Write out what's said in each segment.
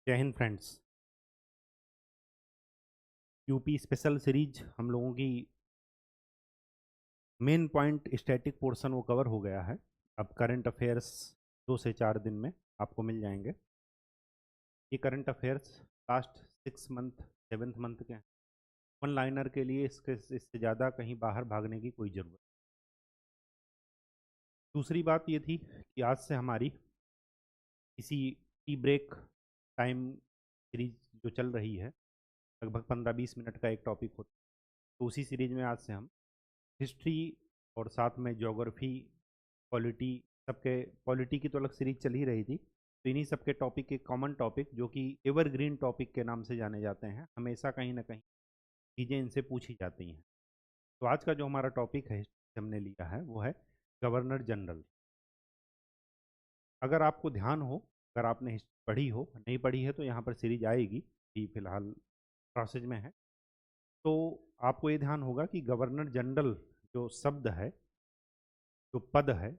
जय Hind friends. UP special series हम लोगों की मेन पॉइंट स्टैटिक पोर्शन वो कवर हो गया है। अब करंट अफेयर्स 2 से 4 दिन में आपको मिल जाएंगे। ये current affairs last 6 month 7th month के हैं। वन लाइनर के लिए इससे ज़्यादा कहीं बाहर भागने की कोई ज़रूरत। दूसरी बात ये थी कि आज से हमारी इसी टी ब्रेक टाइम सीरीज जो चल रही है, लगभग 15-20 मिनट का एक टॉपिक होता है। तो उसी सीरीज में आज से हम हिस्ट्री और साथ में ज्योग्राफी, पॉलिटी, सबके पॉलिटी की तो अलग सीरीज चल ही रही थी। तो इन्हीं सबके टॉपिक, एक कॉमन टॉपिक जो कि एवरग्रीन टॉपिक के नाम से जाने जाते हैं, हमेशा कहीं ना कहीं चीज़ें इनसे पूछी जाती हैं। तो आज का जो हमारा टॉपिक है हमने लिया है वो है गवर्नर जनरल। अगर आपको ध्यान हो, अगर आपने हिस्ट्री पढ़ी हो, नहीं पढ़ी है तो यहाँ पर सीरीज आएगी, कि फिलहाल प्रोसेस में है। तो आपको ये ध्यान होगा कि गवर्नर जनरल जो शब्द है, जो पद है,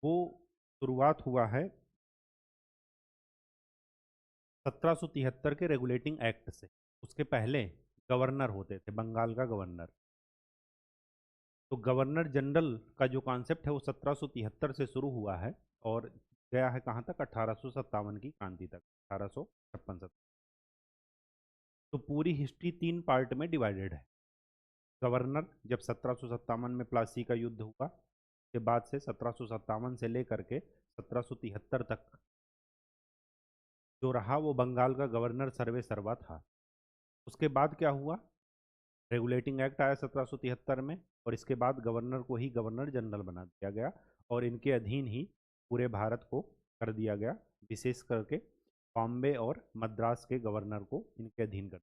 वो शुरुआत हुआ है 1773 के रेगुलेटिंग एक्ट से। उसके पहले गवर्नर होते थे, बंगाल का गवर्नर। तो गवर्नर जनरल का जो कॉन्सेप्ट है वो 1773 से शुरू हुआ है और गया है कहाँ तक, 1857 की क्रांति तक, 1856। तो पूरी हिस्ट्री 3 पार्ट में डिवाइडेड है। गवर्नर जब 1757 में प्लासी का युद्ध हुआ, के बाद से 1757 से लेकर के 1773 तक जो रहा वो बंगाल का गवर्नर सर्वे सर्वा था। उसके बाद क्या हुआ, रेगुलेटिंग एक्ट आया 1773 में, और इसके बाद गवर्नर को ही गवर्नर जनरल बना दिया गया और इनके अधीन ही पूरे भारत को कर दिया गया। विशेष करके बॉम्बे और मद्रास के गवर्नर को इनके अधीन कर।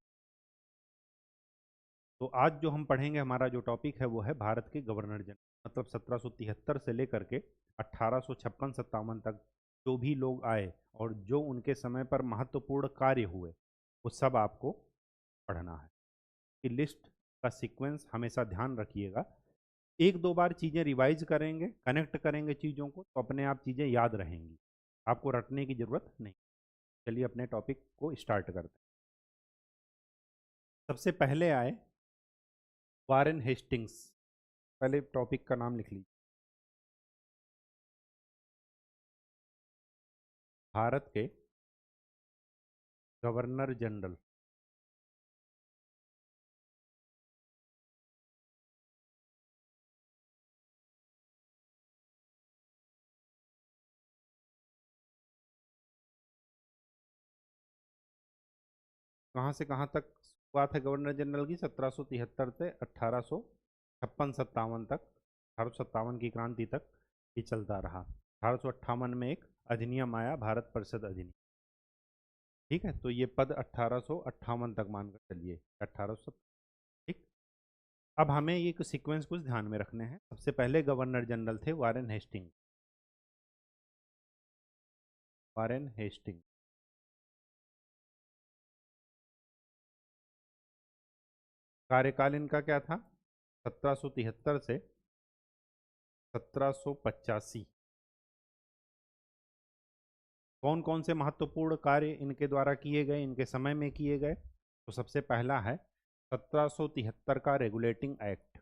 तो आज जो हम पढ़ेंगे, हमारा जो टॉपिक है वो है भारत के गवर्नर जनरल। मतलब 1773 से लेकर के 1856-57 तक जो भी लोग आए और जो उनके समय पर महत्वपूर्ण कार्य हुए, वो सब आपको पढ़ना है। कि लिस्ट का सीक्वेंस हमेशा ध्यान रखिएगा। एक दो बार चीज़ें रिवाइज करेंगे, कनेक्ट करेंगे चीज़ों को, तो अपने आप चीज़ें याद रहेंगी, आपको रटने की ज़रूरत नहीं। चलिए अपने टॉपिक को स्टार्ट करते हैं। सबसे पहले आए वारेन हेस्टिंग्स। पहले टॉपिक का नाम लिख लीजिए, भारत के गवर्नर जनरल। कहाँ से कहाँ तक शुरुआत है गवर्नर जनरल की, 1773 से 1856-57 तक, 1857 की क्रांति तक ये चलता रहा। 1858 में एक अधिनियम आया, भारत परिषद अधिनियम। ठीक है, तो ये पद 1858 तक मानकर चलिए, 1800। ठीक। अब हमें ये कुछ सीक्वेंस कुछ ध्यान में रखने हैं। सबसे पहले गवर्नर जनरल थे वारेन हेस्टिंग। वारेन हेस्टिंग कार्यकाल इनका क्या था, 1773 से 1785। कौन कौन से महत्वपूर्ण कार्य इनके द्वारा किए गए, इनके समय में किए गए? तो सबसे पहला है 1773 का रेगुलेटिंग एक्ट।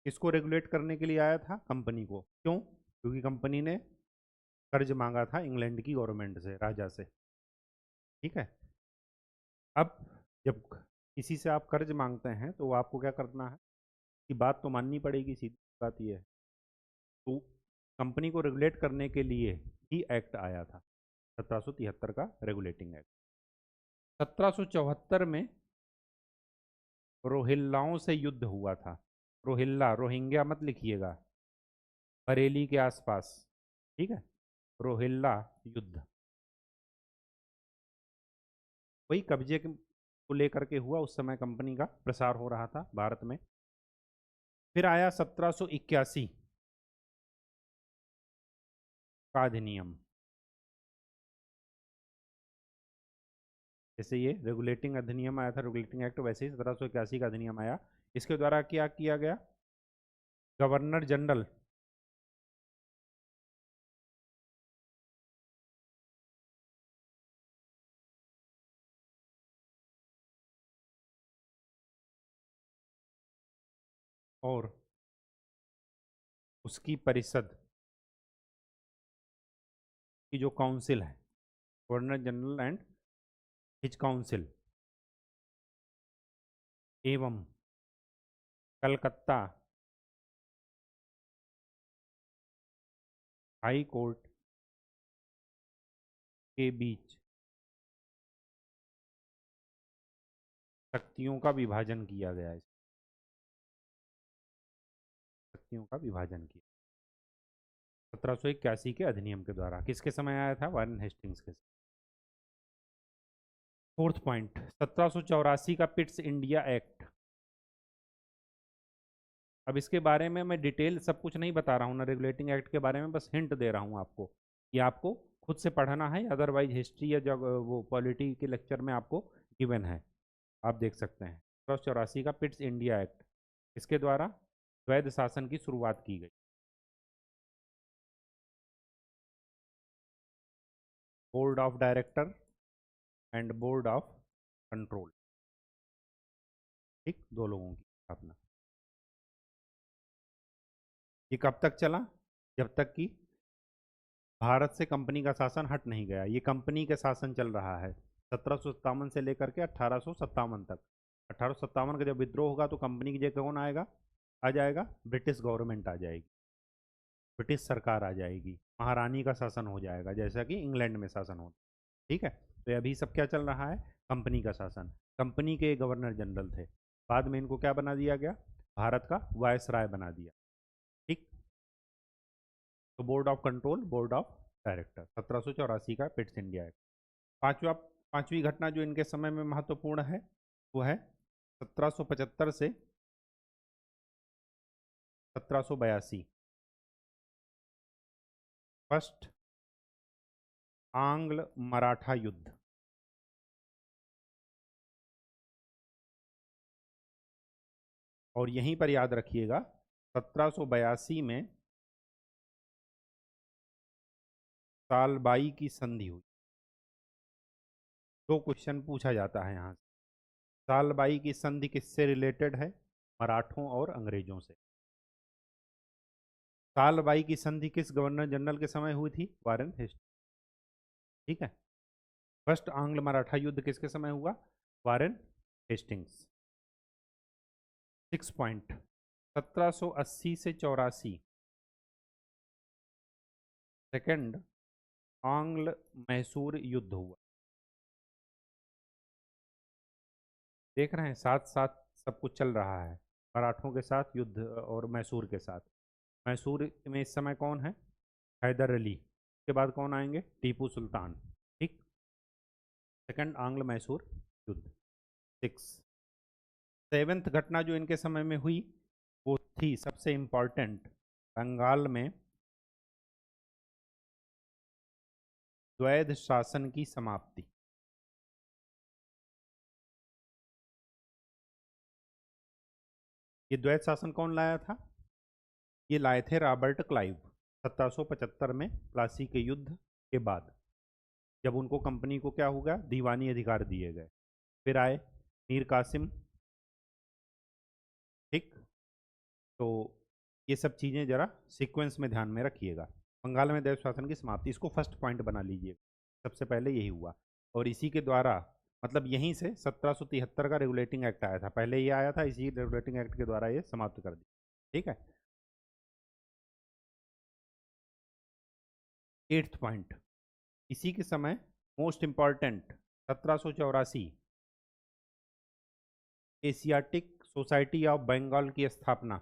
इसको रेगुलेट करने के लिए आया था कंपनी को। क्यों? क्योंकि कंपनी ने कर्ज मांगा था इंग्लैंड की गवर्नमेंट से, राजा से। ठीक है। अब जब किसी से आप कर्ज मांगते हैं तो आपको क्या करना है कि बात तो माननी पड़ेगी, सीधी बात यह है। तो कंपनी को रेगुलेट करने के लिए ही एक्ट आया था, 1773 का रेगुलेटिंग एक्ट। 1774 में रोहिल्लाओं से युद्ध हुआ था। रोहिल्ला, रोहिंग्या मत लिखिएगा, बरेली के आसपास। ठीक है, रोहिल्ला युद्ध वही कब्जे को लेकर के हुआ। उस समय कंपनी का प्रसार हो रहा था भारत में। फिर आया 1781 का अधिनियम। जैसे ये रेगुलेटिंग अधिनियम आया था, रेगुलेटिंग एक्ट, वैसे ही 1781 का अधिनियम आया। इसके द्वारा क्या किया गया, गवर्नर जनरल और उसकी परिषद की जो काउंसिल है, governor general and his council, एवं कलकत्ता हाई कोर्ट के बीच शक्तियों का विभाजन किया गया है। शक्तियों का विभाजन किया 1781 के अधिनियम के द्वारा। किसके समय आया था? वारेन हेस्टिंग्स के समय। फोर्थ पॉइंट, 1784 का पिट्स इंडिया एक्ट। अब इसके बारे में मैं डिटेल सब कुछ नहीं बता रहा हूँ ना, रेगुलेटिंग एक्ट के बारे में बस हिंट दे रहा हूँ आपको। ये आपको खुद से पढ़ना है, अदरवाइज हिस्ट्री या जब वो पॉलिटी के लेक्चर में आपको गिवन है, आप देख सकते हैं। 1784 का पिट्स इंडिया एक्ट, इसके द्वारा द्वैध शासन की शुरुआत की गई। Board of director and board of control, ठीक, दो लोगों की स्थापना। ये कब तक चला? जब तक कि भारत से कंपनी का शासन हट नहीं गया। ये कंपनी का शासन चल रहा है 1757 से लेकर के 1857 तक। 1857 का जब विद्रोह होगा तो कंपनी की जगह कौन आएगा? आ जाएगा ब्रिटिश गवर्नमेंट आ जाएगी, ब्रिटिश सरकार आ जाएगी, महारानी का शासन हो जाएगा जैसा कि इंग्लैंड में शासन होता। ठीक है, तो अभी सब क्या चल रहा है? कंपनी का शासन। कंपनी के गवर्नर जनरल थे, बाद में इनको क्या बना दिया गया? भारत का वायसराय बना दिया। ठीक, तो board of control, board of director, 1784 का पिट्स इंडिया एक्ट। पांचवी घटना जो इनके समय में महत्वपूर्ण है वो है 1775 से 1782, फर्स्ट आंग्ल मराठा युद्ध। और यहीं पर याद रखिएगा 1782 में सालबाई की संधि हुई। दो क्वेश्चन पूछा जाता है यहाँ से। सालबाई की संधि किससे रिलेटेड है? मराठों और अंग्रेजों से। सालबाई की संधि किस गवर्नर जनरल के समय हुई थी? Warren Hastings. ठीक है, फर्स्ट आंग्ल मराठा युद्ध किसके समय हुआ? Warren Hastings. 6 पॉइंट, 1780 से 84 सेकंड आंग्ल मैसूर युद्ध हुआ। देख रहे हैं, साथ साथ सब कुछ चल रहा है, मराठों के साथ युद्ध और मैसूर के साथ। मैसूर में इस समय कौन है? हैदर अली। के बाद कौन आएंगे? टीपू सुल्तान। ठीक, सेकंड आंग्ल मैसूर युद्ध। 6, सेवेंथ घटना जो इनके समय में हुई वो थी सबसे इंपॉर्टेंट, बंगाल में द्वैध शासन की समाप्ति। ये द्वैध शासन कौन लाया था? ये लाए थे रॉबर्ट क्लाइव 1775 में, प्लासी के युद्ध के बाद, जब उनको कंपनी को क्या हो गया? दीवानी अधिकार दिए गए। फिर आए मीर कासिम। ठीक, तो ये सब चीज़ें जरा सीक्वेंस में ध्यान में रखिएगा। बंगाल में दैव शासन की समाप्ति, इसको फर्स्ट पॉइंट बना लीजिए। सबसे पहले यही हुआ, और इसी के द्वारा मतलब यहीं से 1773 का रेगुलेटिंग एक्ट आया था। पहले ये आया था, इसी रेगुलेटिंग एक्ट के द्वारा ये समाप्त कर दिया। ठीक है, एट्थ पॉइंट, इसी के समय most important 1784 Asiatic Society of Bengal की स्थापना।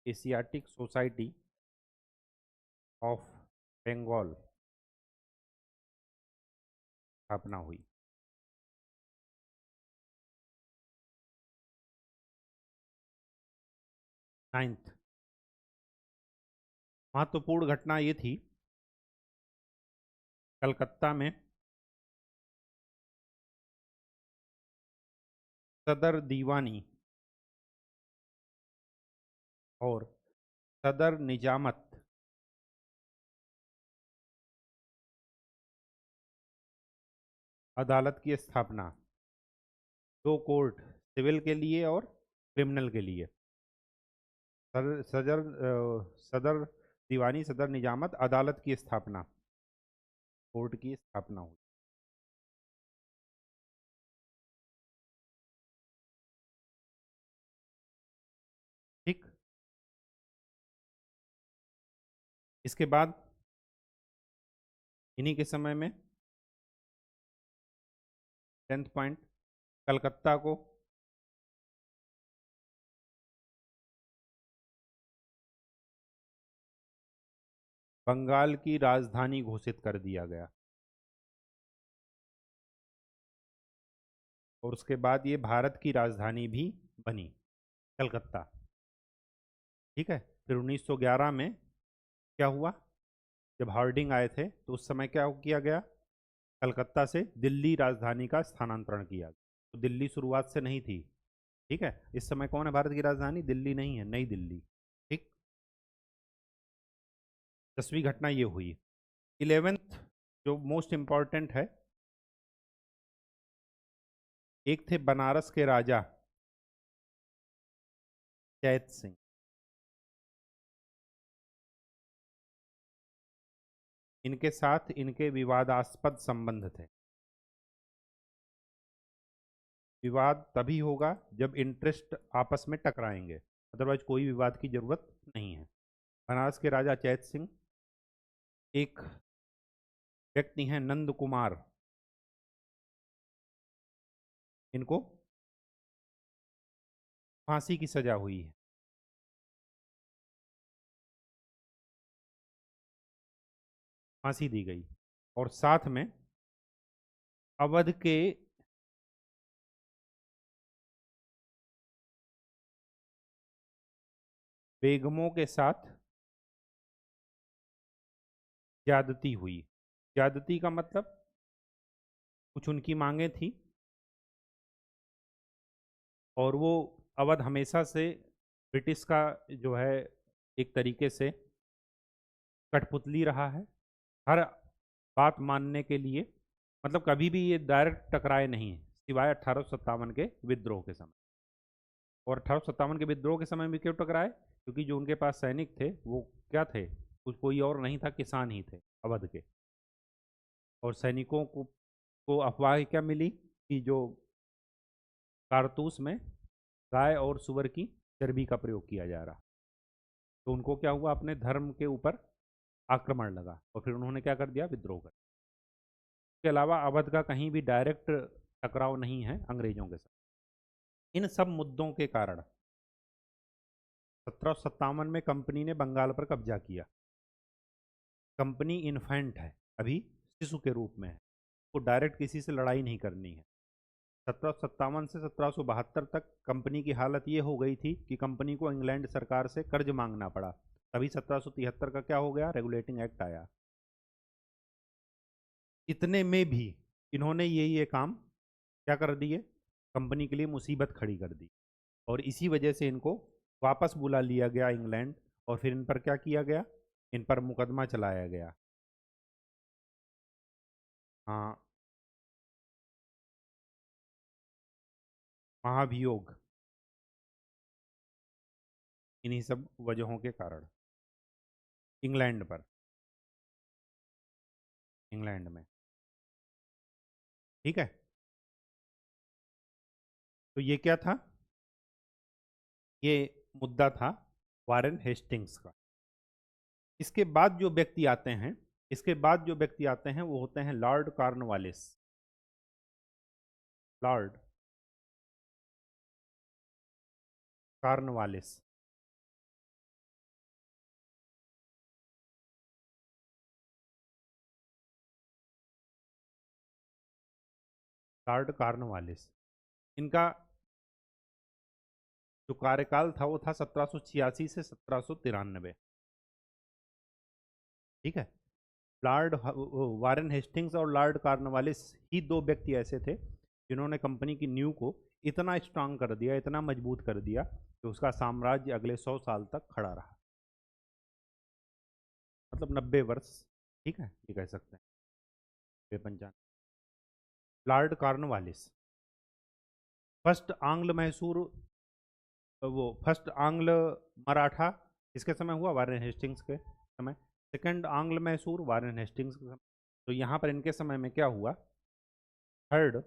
एशियाटिक सोसाइटी ऑफ बंगाल स्थापना हुई। नाइन्थ महत्वपूर्ण घटना ये थी, कलकत्ता में सदर दीवानी और सदर निजामत अदालत की स्थापना। दो कोर्ट, सिविल के लिए और क्रिमिनल के लिए। सदर दीवानी, सदर निजामत अदालत की स्थापना, कोर्ट की स्थापना हुई। ठीक। इसके बाद इन्हीं के समय में 10th पॉइंट, कलकत्ता को बंगाल की राजधानी घोषित कर दिया गया। और उसके बाद ये भारत की राजधानी भी बनी, कलकत्ता। ठीक है। फिर 1911 में क्या हुआ, जब हार्डिंग आए थे तो उस समय क्या किया गया, कलकत्ता से दिल्ली राजधानी का स्थानांतरण किया। तो दिल्ली शुरुआत से नहीं थी। ठीक है। इस समय कौन है भारत की राजधानी, दिल्ली नहीं है, नई दिल्ली। ठीक। 10वीं घटना ये हुई। 11th जो मोस्ट इंपॉर्टेंट है, एक थे बनारस के राजा चैत सिंह। इनके साथ इनके विवादास्पद संबंध थे। विवाद तभी होगा जब इंटरेस्ट आपस में टकराएंगे, अदरवाइज कोई विवाद की जरूरत नहीं है। बनारस के राजा चैत सिंह, एक व्यक्ति हैं नंद कुमार, इनको फांसी की सजा हुई है। फांसी दी गई। और साथ में अवध के बेगमों के साथ ज्यादती हुई। ज्यादती का मतलब, कुछ उनकी मांगे थी और वो, अवध हमेशा से ब्रिटिश का जो है एक तरीके से कठपुतली रहा है, हर बात मानने के लिए। मतलब कभी भी ये डायरेक्ट टकराए नहीं, सिवाय 1857 के विद्रोह के समय। और 1857 के विद्रोह के समय में क्यों टकराए, क्योंकि जो उनके पास सैनिक थे वो क्या थे, कुछ कोई और नहीं था, किसान ही थे अवध के। और सैनिकों को अफवाह क्या मिली कि जो कारतूस में गाय और सुअर की चर्बी का प्रयोग किया जा रहा। तो उनको क्या हुआ, अपने धर्म के ऊपर आक्रमण लगा और फिर उन्होंने क्या कर दिया, विद्रोह कर। इसके अलावा अवध का कहीं भी डायरेक्ट टकराव नहीं है अंग्रेजों के साथ। इन सब मुद्दों के कारण 1757 में कंपनी ने बंगाल पर कब्जा किया। कंपनी इन्फेंट है, अभी शिशु के रूप में है, को डायरेक्ट किसी से लड़ाई नहीं करनी है। 1757 से 1772 तक कंपनी की हालत ये हो गई थी कि कंपनी को इंग्लैंड सरकार से कर्ज मांगना पड़ा। तभी 1773 का क्या हो गया, रेगुलेटिंग एक्ट आया। इतने में भी इन्होंने ये काम क्या कर दिए, कंपनी के लिए मुसीबत खड़ी कर दी। और इसी वजह से इनको वापस बुला लिया गया इंग्लैंड, और फिर इन पर क्या किया गया, इन पर मुकदमा चलाया गया। हाँ, महाभियोग, इन्हीं सब वजहों के कारण इंग्लैंड पर, इंग्लैंड में। ठीक है। तो ये क्या था, ये मुद्दा था वारेन हेस्टिंग्स का। इसके बाद जो व्यक्ति आते हैं, इसके बाद जो व्यक्ति आते हैं वो होते हैं Lord Cornwallis. Lord Cornwallis. Lord Cornwallis, इनका जो कार्यकाल था वो था 1786 से 1793। ठीक है। लॉर्ड वारेन हेस्टिंग्स और लॉर्ड कॉर्नवालिस ही दो व्यक्ति ऐसे थे जिन्होंने कंपनी की नींव को इतना स्ट्रांग कर दिया, इतना मजबूत कर दिया कि उसका साम्राज्य अगले 100 साल तक खड़ा रहा, मतलब 90 वर्ष, ठीक है, ये कह सकते हैं। 95। लॉर्ड कॉर्नवालिस, फर्स्ट आंग्ल मैसूर, वो फर्स्ट आंग्ल मराठा किसके समय हुआ? वारेन हेस्टिंग्स के समय। सेकंड आंग्ल मैसूर वारेन हेस्टिंग्स के समय। तो यहाँ पर इनके समय में क्या हुआ? थर्ड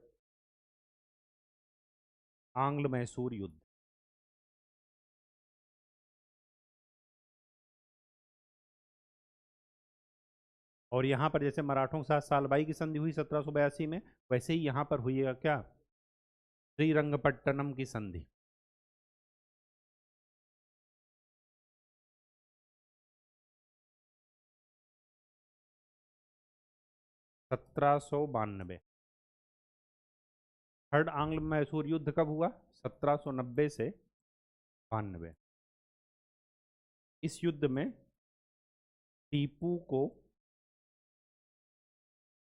आंग्ल मैसूर युद्ध। और यहाँ पर जैसे मराठों के साथ सालबाई की संधि हुई 1782 में, वैसे ही यहाँ पर हुई क्या? श्रीरंगपट्टनम की संधि। 1792। थर्ड आंग्ल मैसूर युद्ध कब हुआ? 1790 से 92। इस युद्ध में टीपू को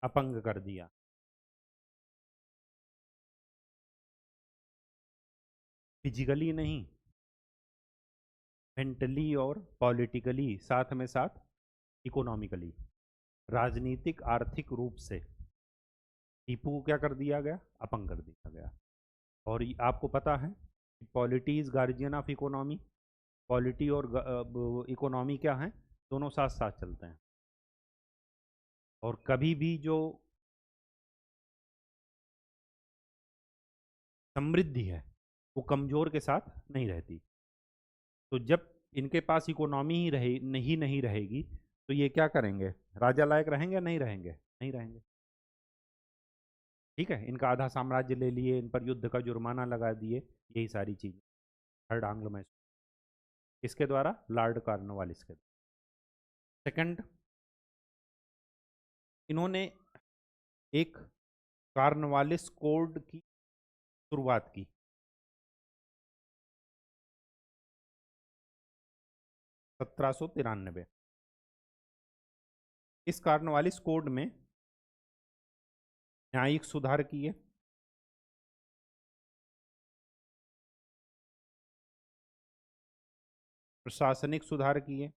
अपंग कर दिया। फिजिकली नहीं, मेंटली और पॉलिटिकली, साथ में साथ इकोनॉमिकली, राजनीतिक आर्थिक रूप से टीपू को क्या कर दिया गया? अपंग कर दिया गया। और आपको पता है polity is guardian of economy. Polity और इकोनॉमी क्या है? दोनों साथ साथ चलते हैं। और कभी भी जो समृद्धि है वो कमजोर के साथ नहीं रहती। तो जब इनके पास इकोनॉमी ही नहीं रहेगी तो ये क्या करेंगे? राजा लायक रहेंगे या नहीं रहेंगे? नहीं रहेंगे। ठीक है, इनका आधा साम्राज्य ले लिए, इन पर युद्ध का जुर्माना लगा दिए, यही सारी चीजें। थर्ड आंग्लो मैसूर किसके द्वारा? लॉर्ड कॉर्नवालिस के। सेकंड, इन्होंने एक कॉर्नवालिस कोड की शुरुआत की। सत्रह सौ तिरानबे। इस कॉर्नवालिस कोड में न्यायिक सुधार किए, प्रशासनिक सुधार किए,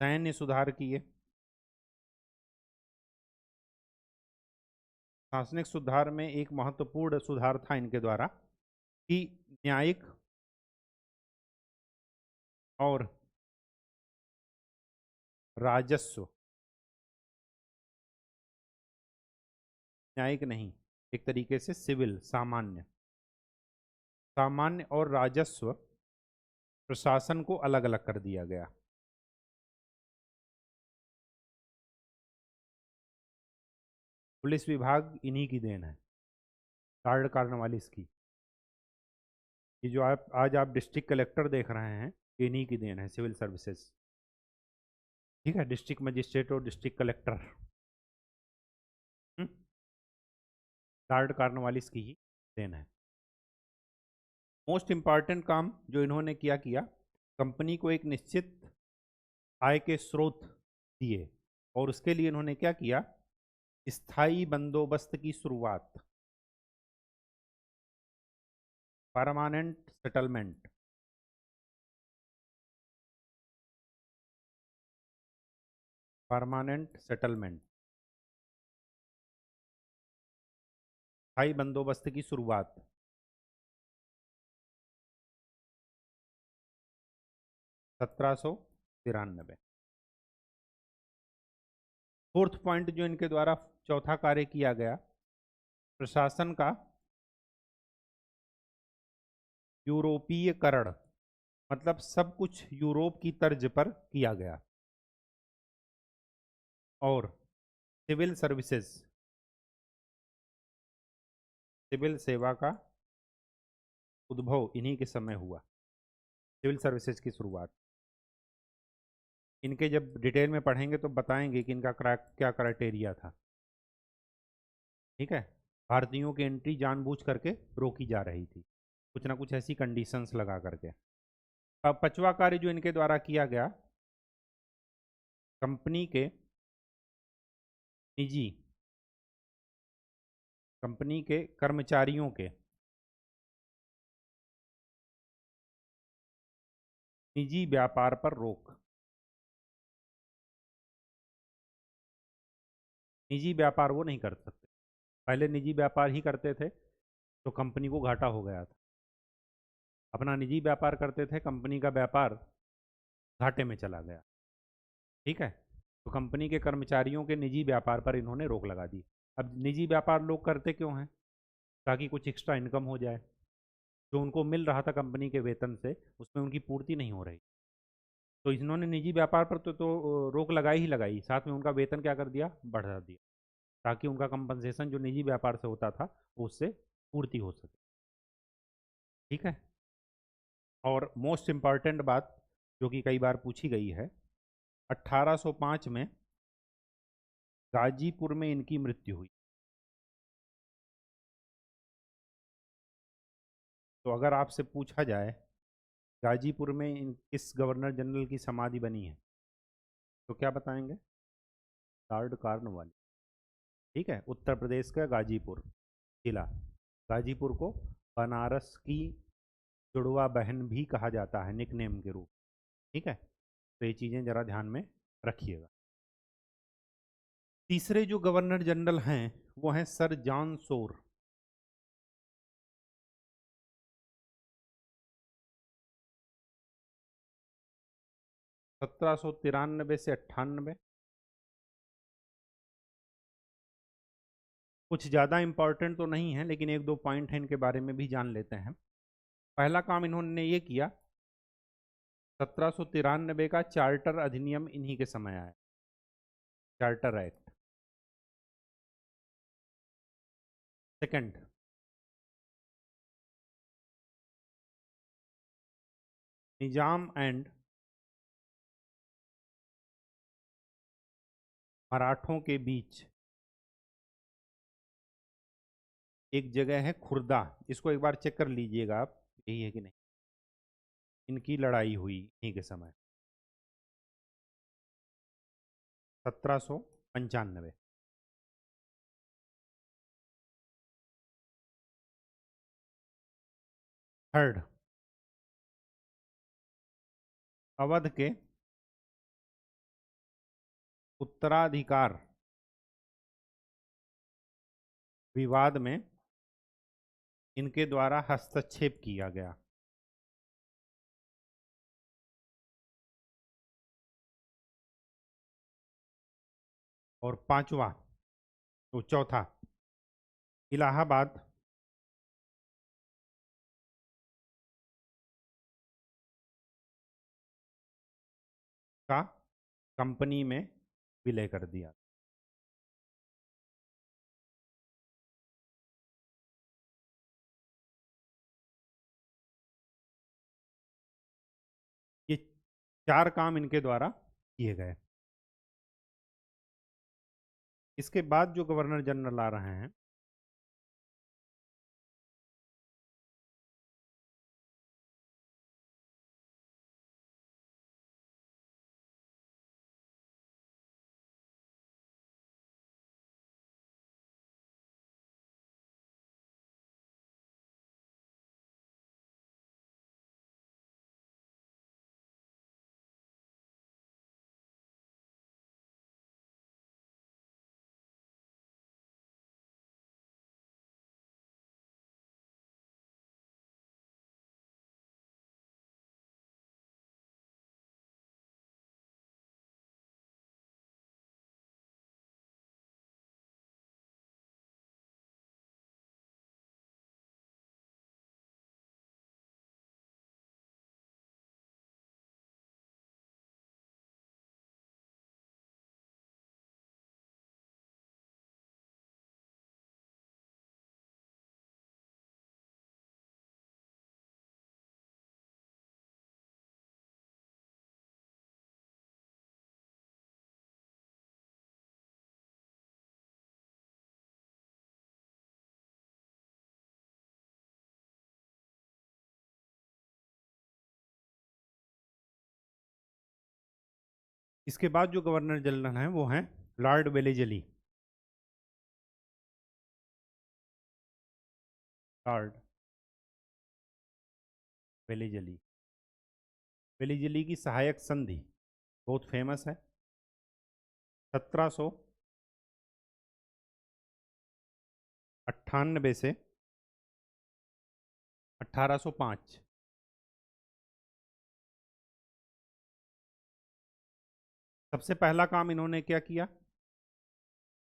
सैन्य सुधार किए। प्रशासनिक सुधार में एक महत्वपूर्ण सुधार था इनके द्वारा कि न्यायिक और राजस्व, न्यायिक नहीं, एक तरीके से सिविल, सामान्य, सामान्य और राजस्व प्रशासन को अलग अलग कर दिया गया। पुलिस विभाग इन्हीं की देन है, लॉर्ड कॉर्नवालिस की। ये जो आज आप डिस्ट्रिक्ट कलेक्टर देख रहे हैं, ये इन्हीं की देन है, सिविल सर्विसेज। ठीक है, डिस्ट्रिक्ट मजिस्ट्रेट और डिस्ट्रिक्ट कलेक्टर लॉर्ड कॉर्नवालिस की ही देन है। मोस्ट इंपॉर्टेंट काम जो इन्होंने किया, कंपनी को एक निश्चित आय के स्रोत दिए, और उसके लिए इन्होंने क्या किया? स्थायी बंदोबस्त की शुरुआत, परमानेंट सेटलमेंट। परमानेंट सेटलमेंट, स्थायी बंदोबस्त की शुरुआत। सत्रह सौ तिरानबे। फोर्थ पॉइंट जो इनके द्वारा चौथा कार्य किया गया, प्रशासन का यूरोपीयकरण, मतलब सब कुछ यूरोप की तर्ज पर किया गया। और सिविल सर्विसेज, सिविल सेवा का उद्भव इन्हीं के समय हुआ, सिविल सर्विसेज की शुरुआत। इनके जब डिटेल में पढ़ेंगे तो बताएंगे कि इनका क्या क्राइटेरिया था। ठीक है, भारतीयों की एंट्री जानबूझ करके रोकी जा रही थी, कुछ ना कुछ ऐसी कंडीशंस लगा करके। अब पांचवा कार्य जो इनके द्वारा किया गया, कंपनी के निजी कंपनी के कर्मचारियों के निजी व्यापार पर रोक। निजी व्यापार वो नहीं कर सकते। पहले निजी व्यापार ही करते थे तो कंपनी को घाटा हो गया था। अपना निजी व्यापार करते थे, कंपनी का व्यापार घाटे में चला गया। ठीक है, तो कंपनी के कर्मचारियों के निजी व्यापार पर इन्होंने रोक लगा दी। अब निजी व्यापार लोग करते क्यों हैं? ताकि कुछ एक्स्ट्रा इनकम हो जाए। जो उनको मिल रहा था कंपनी के वेतन से, उसमें उनकी पूर्ति नहीं हो रही, तो इन्होंने निजी व्यापार पर तो रोक लगाई ही लगाई, साथ में उनका वेतन क्या कर दिया, बढ़ा दिया, ताकि उनका कंपनसेशन जो निजी व्यापार से होता था वो उससे पूर्ति हो सके। ठीक है, और मोस्ट इम्पॉर्टेंट बात जो कि कई बार पूछी गई है, 1805 में गाजीपुर में इनकी मृत्यु हुई। तो अगर आपसे पूछा जाए गाजीपुर में किस गवर्नर जनरल की समाधि बनी है, तो क्या बताएंगे? Lord Cornwallis. ठीक है, उत्तर प्रदेश का गाजीपुर जिला। गाजीपुर को बनारस की जुड़वा बहन भी कहा जाता है निकनेम के रूप। ठीक है, तो ये चीज़ें ज़रा ध्यान में रखिएगा। तीसरे जो गवर्नर जनरल हैं वो हैं सर जॉन सोर। 1793 से 98। कुछ ज़्यादा इंपॉर्टेंट तो नहीं है, लेकिन एक दो पॉइंट हैं इनके बारे में भी जान लेते हैं। पहला काम इन्होंने ये किया, 1793 का चार्टर अधिनियम इन्हीं के समय आया, charter act. Second, Nizam and मराठों के बीच एक जगह है खुर्दा, इसको एक बार चेक कर लीजिएगा आप, यही है कि नहीं। इनकी लड़ाई हुई इन्हीं के समय, 1795। थर्ड, अवध के उत्तराधिकार विवाद में इनके द्वारा हस्तक्षेप किया गया। और पांचवा, तो चौथा, इलाहाबाद का कंपनी में विलय कर दिया। ये चार काम इनके द्वारा किए गए। इसके बाद जो गवर्नर जनरल आ रहे हैं, इसके बाद जो गवर्नर जनरल हैं वो हैं लॉर्ड वेलेजली। लॉर्ड वेलिजली। वेलिजली की सहायक संधि बहुत फेमस है। 1798 से 1805। सबसे पहला काम इन्होंने क्या किया?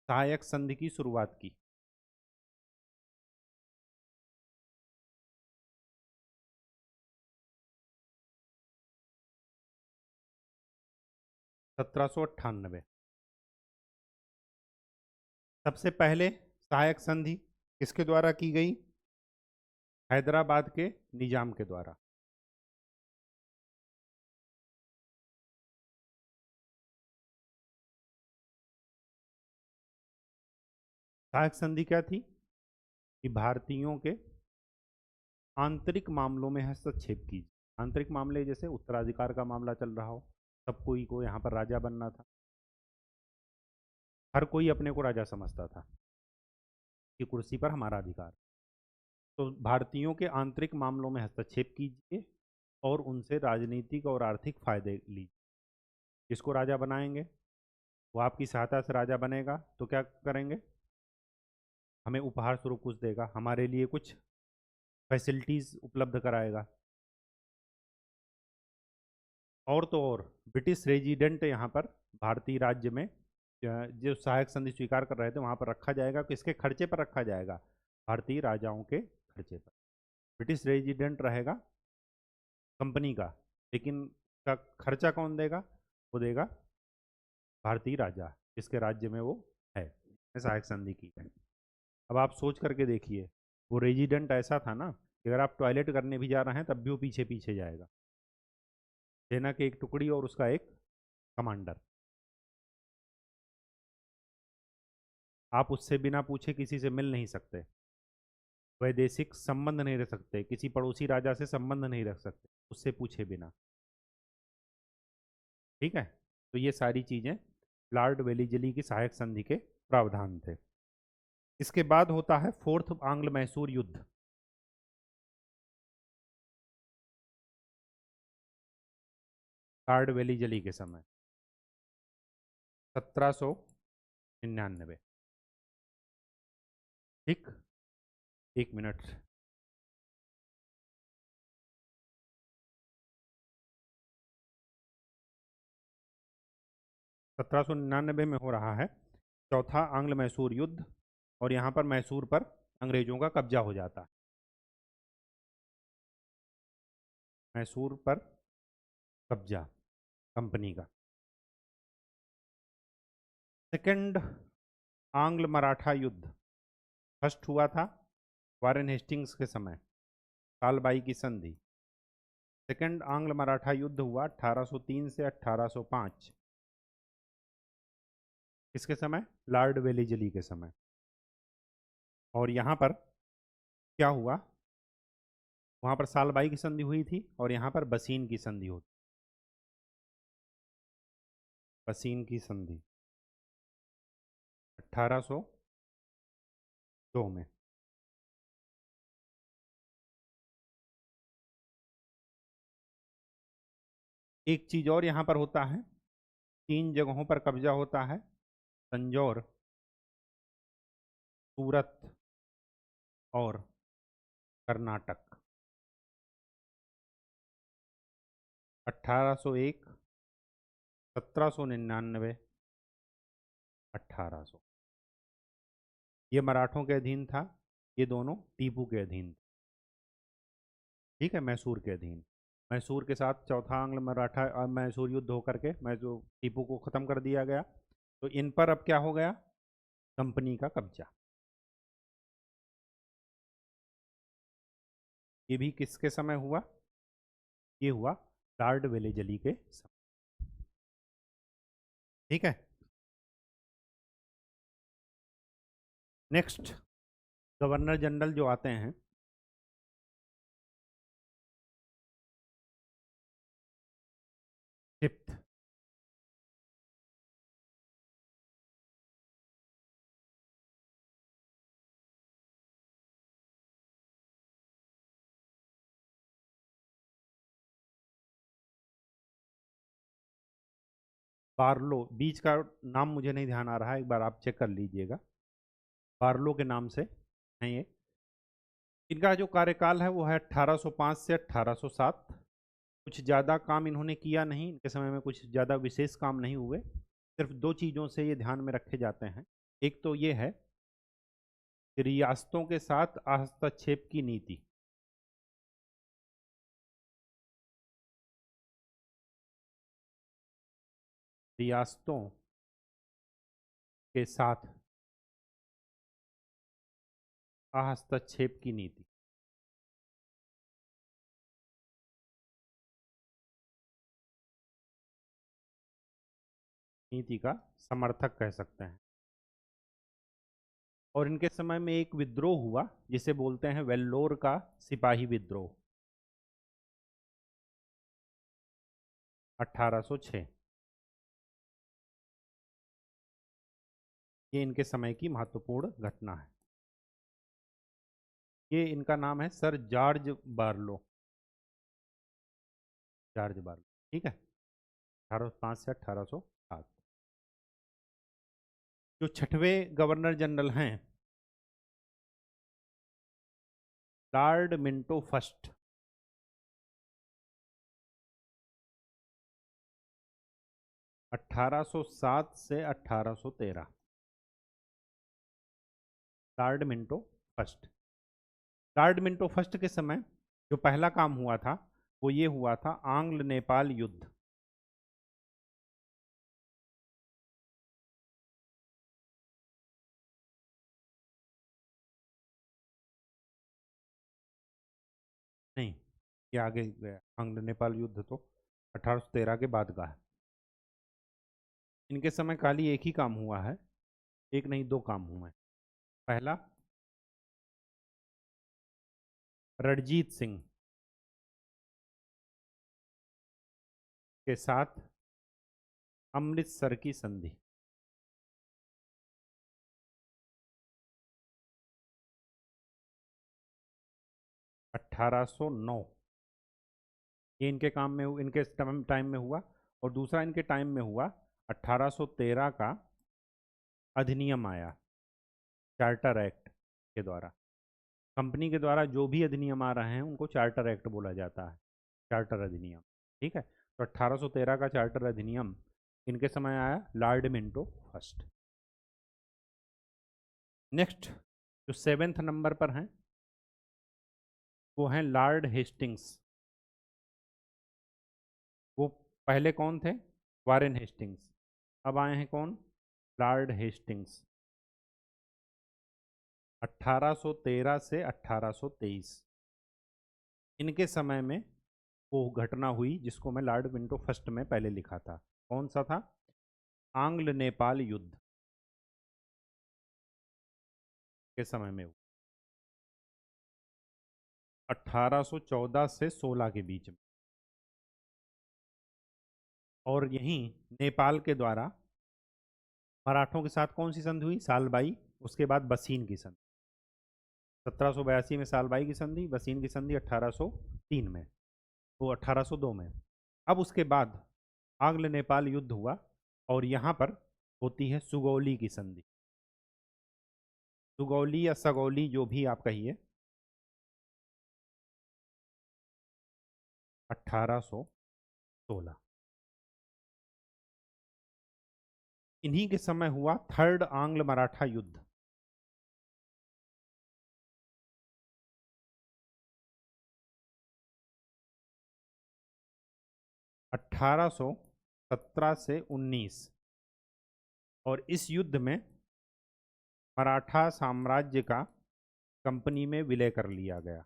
सहायक संधि की शुरुआत की। सत्रह सौ अट्ठानबे। सबसे पहले सहायक संधि किसके द्वारा की गई? हैदराबाद के निजाम के द्वारा। सहायक संधि क्या थी? कि भारतीयों के आंतरिक मामलों में हस्तक्षेप कीजिए। आंतरिक मामले जैसे उत्तराधिकार का मामला चल रहा हो, सब कोई को यहाँ पर राजा बनना था, हर कोई अपने को राजा समझता था कि कुर्सी पर हमारा अधिकार। तो भारतीयों के आंतरिक मामलों में हस्तक्षेप कीजिए और उनसे राजनीतिक और आर्थिक फायदे लीजिए। जिसको राजा बनाएंगे वो आपकी सहायता से राजा बनेगा, तो क्या करेंगे? हमें उपहार स्वरूप कुछ देगा, हमारे लिए कुछ फैसिलिटीज़ उपलब्ध कराएगा। और तो और ब्रिटिश रेजिडेंट यहाँ पर भारतीय राज्य में जो सहायक संधि स्वीकार कर रहे थे वहाँ पर रखा जाएगा। किसके खर्चे पर रखा जाएगा? भारतीय राजाओं के खर्चे पर। ब्रिटिश रेजिडेंट रहेगा कंपनी का, लेकिन का खर्चा कौन देगा? वो देगा भारतीय राजा, जिसके राज्य में वो है। सहायक संधि की है। अब आप सोच करके देखिए, वो रेजिडेंट ऐसा था ना कि अगर आप टॉयलेट करने भी जा रहे हैं तब भी वो पीछे पीछे जाएगा। सेना की एक टुकड़ी और उसका एक कमांडर। आप उससे बिना पूछे किसी से मिल नहीं सकते, वैदेशिक संबंध नहीं रख सकते, किसी पड़ोसी राजा से संबंध नहीं रख सकते उससे पूछे बिना। ठीक है, तो ये सारी चीज़ें लॉर्ड वेलिजली की सहायक संधि के प्रावधान थे। इसके बाद होता है फोर्थ आंग्ल मैसूर युद्ध। लॉर्ड वेलिजली के समय 1799। ठीक, एक मिनट। 1799 में हो रहा है चौथा आंग्ल मैसूर युद्ध, और यहाँ पर मैसूर पर अंग्रेजों का कब्जा हो जाता है। मैसूर पर कब्जा कंपनी का। सेकंड आंग्ल मराठा युद्ध फर्स्ट हुआ था वारेन हेस्टिंग्स के समय, कालबाई की संधि। सेकंड आंग्ल मराठा युद्ध हुआ 1803 से 1805। किसके समय? लॉर्ड वेलिजली के समय। और यहाँ पर क्या हुआ? वहाँ पर सालबाई की संधि हुई थी और यहाँ पर बसीन की संधि होती। बसीन की संधि 1802 में। एक चीज और यहाँ पर होता है, 3 जगहों पर कब्जा होता है, तंजौर, सूरत और कर्नाटक। 1801, 1799, 1800। ये मराठों के अधीन था, ये दोनों टीपू के अधीन थे। ठीक है, मैसूर के अधीन। मैसूर के साथ चौथा आंग्ल मराठा मैसूर युद्ध होकर के मैसूर टीपू को ख़त्म कर दिया गया। तो इन पर अब क्या हो गया? कंपनी का कब्जा। ये भी किसके समय हुआ? ये हुआ लॉर्ड वेलेजली के समय। ठीक है, नेक्स्ट गवर्नर जनरल जो आते हैं, फिफ्थ। बार्लो, बीच का नाम मुझे नहीं ध्यान आ रहा है, एक बार आप चेक कर लीजिएगा। बार्लो के नाम से हैं ये। इनका जो कार्यकाल है वो है 1805 से 1807। कुछ ज़्यादा काम इन्होंने किया नहीं, इनके समय में कुछ ज़्यादा विशेष काम नहीं हुए। सिर्फ दो चीज़ों से ये ध्यान में रखे जाते हैं। एक तो ये है कि रियासतों के साथ हस्तक्षेप की नीति। रियासतों के साथ हस्तक्षेप की नीति। नीति का समर्थक कह सकते हैं। और इनके समय में एक विद्रोह हुआ जिसे बोलते हैं वेल्लोर का सिपाही विद्रोह, 1806। ये इनके समय की महत्वपूर्ण घटना है। ये इनका नाम है sir George Barlow. George Barlow, ठीक है। 1805 से 1807। जो छठवें गवर्नर जनरल हैं, लॉर्ड मिंटो फर्स्ट। 1807 से 1813। Lord Minto first. Lord Minto first के समय जो पहला काम हुआ था वो ये हुआ था, आंग्ल नेपाल युद्ध। नहीं, ये आगे गया। आंग्ल नेपाल युद्ध तो 1813 के बाद का है। इनके समय खाली एक ही काम हुआ है, एक नहीं दो काम हुए हैं। पहला, रणजीत सिंह के साथ अमृतसर की संधि। 1809। ये इनके काम में इनके टाइम में हुआ। और दूसरा इनके टाइम में हुआ 1813 का अधिनियम आया, चार्टर एक्ट के द्वारा। कंपनी के द्वारा जो भी अधिनियम आ रहे हैं उनको चार्टर एक्ट बोला जाता है, चार्टर अधिनियम। ठीक है, तो 1813 का चार्टर अधिनियम इनके समय आया, लॉर्ड मिंटो फर्स्ट। नेक्स्ट जो सेवेंथ नंबर पर हैं वो हैं लॉर्ड हेस्टिंग्स। वो पहले कौन थे? Warren Hastings. अब आए हैं कौन? Lord Hastings. 1813 से 1823। इनके समय में वो घटना हुई जिसको मैं लॉर्ड मिंटो फर्स्ट में पहले लिखा था। कौन सा था? आंग्ल नेपाल युद्ध के समय में हुआ, 1814 से 16 के बीच में। और यहीं नेपाल के द्वारा मराठों के साथ कौन सी संधि हुई? सालबाई। उसके बाद बसीन की संधि 1782 में, सालबाई की संधि। बसीन की संधि 1803 में, वो 1802 में। अब उसके बाद आंग्ल नेपाल युद्ध हुआ और यहाँ पर होती है सुगौली की संधि। सुगौली या सगौली जो भी आप कहिए, 1816। इन्हीं के समय हुआ थर्ड आंग्ल मराठा युद्ध। 1817 से 19। और इस युद्ध में मराठा साम्राज्य का कंपनी में विलय कर लिया गया।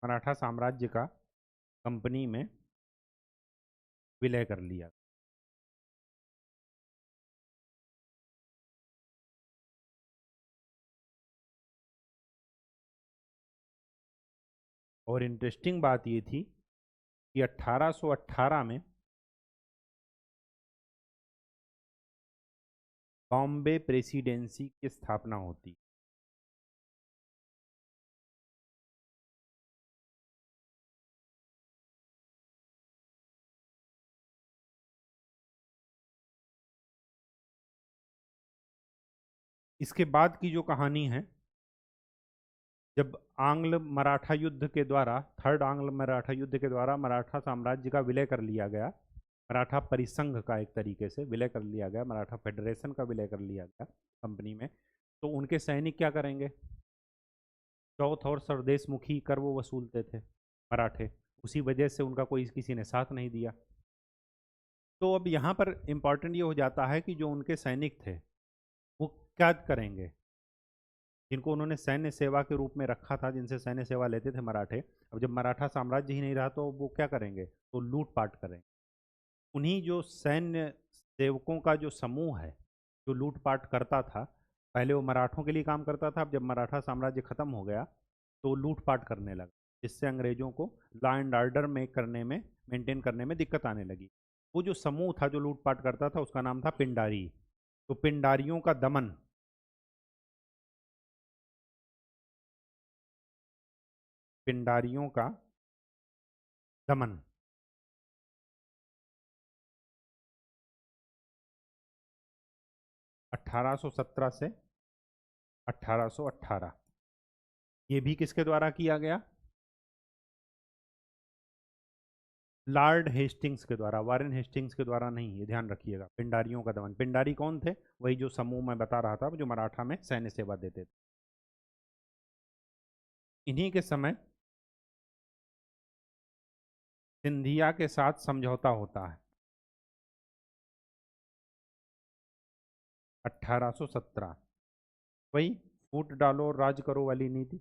मराठा साम्राज्य का कंपनी में विलय कर लिया। और इंटरेस्टिंग बात ये थी कि 1818 में बॉम्बे प्रेसिडेंसी की स्थापना होती। इसके बाद की जो कहानी है, जब आंग्ल मराठा युद्ध के द्वारा, थर्ड आंग्ल मराठा युद्ध के द्वारा मराठा साम्राज्य का विलय कर लिया गया, मराठा परिसंघ का एक तरीके से विलय कर लिया गया, मराठा फेडरेशन का विलय कर लिया गया कंपनी में, तो उनके सैनिक क्या करेंगे? चौथ और स्वदेशमुखी कर वो वसूलते थे मराठे, उसी वजह से उनका कोई किसी ने साथ नहीं दिया। तो अब यहाँ पर इम्पॉर्टेंट ये हो जाता है कि जो उनके सैनिक थे वो क्या करेंगे, जिनको उन्होंने सैन्य सेवा के रूप में रखा था, जिनसे सैन्य सेवा लेते थे मराठे, अब जब मराठा साम्राज्य ही नहीं रहा तो वो क्या करेंगे? तो लूटपाट करेंगे। उन्हीं जो सैन्य सेवकों का जो समूह है जो लूटपाट करता था, पहले वो मराठों के लिए काम करता था, अब जब मराठा साम्राज्य खत्म हो गया तो वो लूटपाट करने लगा, जिससे अंग्रेजों को लॉ एंड ऑर्डर में करने में, मेंटेन करने में दिक्कत आने लगी। वो जो समूह था जो लूटपाट करता था उसका नाम था पिंडारी। तो पिंडारियों का दमन, पिंडारियों का दमन 1817 से 1818, ये भी किसके द्वारा किया गया? लॉर्ड हेस्टिंग्स के द्वारा, वारेन हेस्टिंग्स के द्वारा नहीं, ये ध्यान रखिएगा। पिंडारियों का दमन, पिंडारी कौन थे? वही जो समूह मैं बता रहा था जो मराठा में सैन्य सेवा देते थे। इन्हीं के समय सिंधिया के साथ समझौता होता है 1817। वही फूट डालो और राज करो वाली नीति।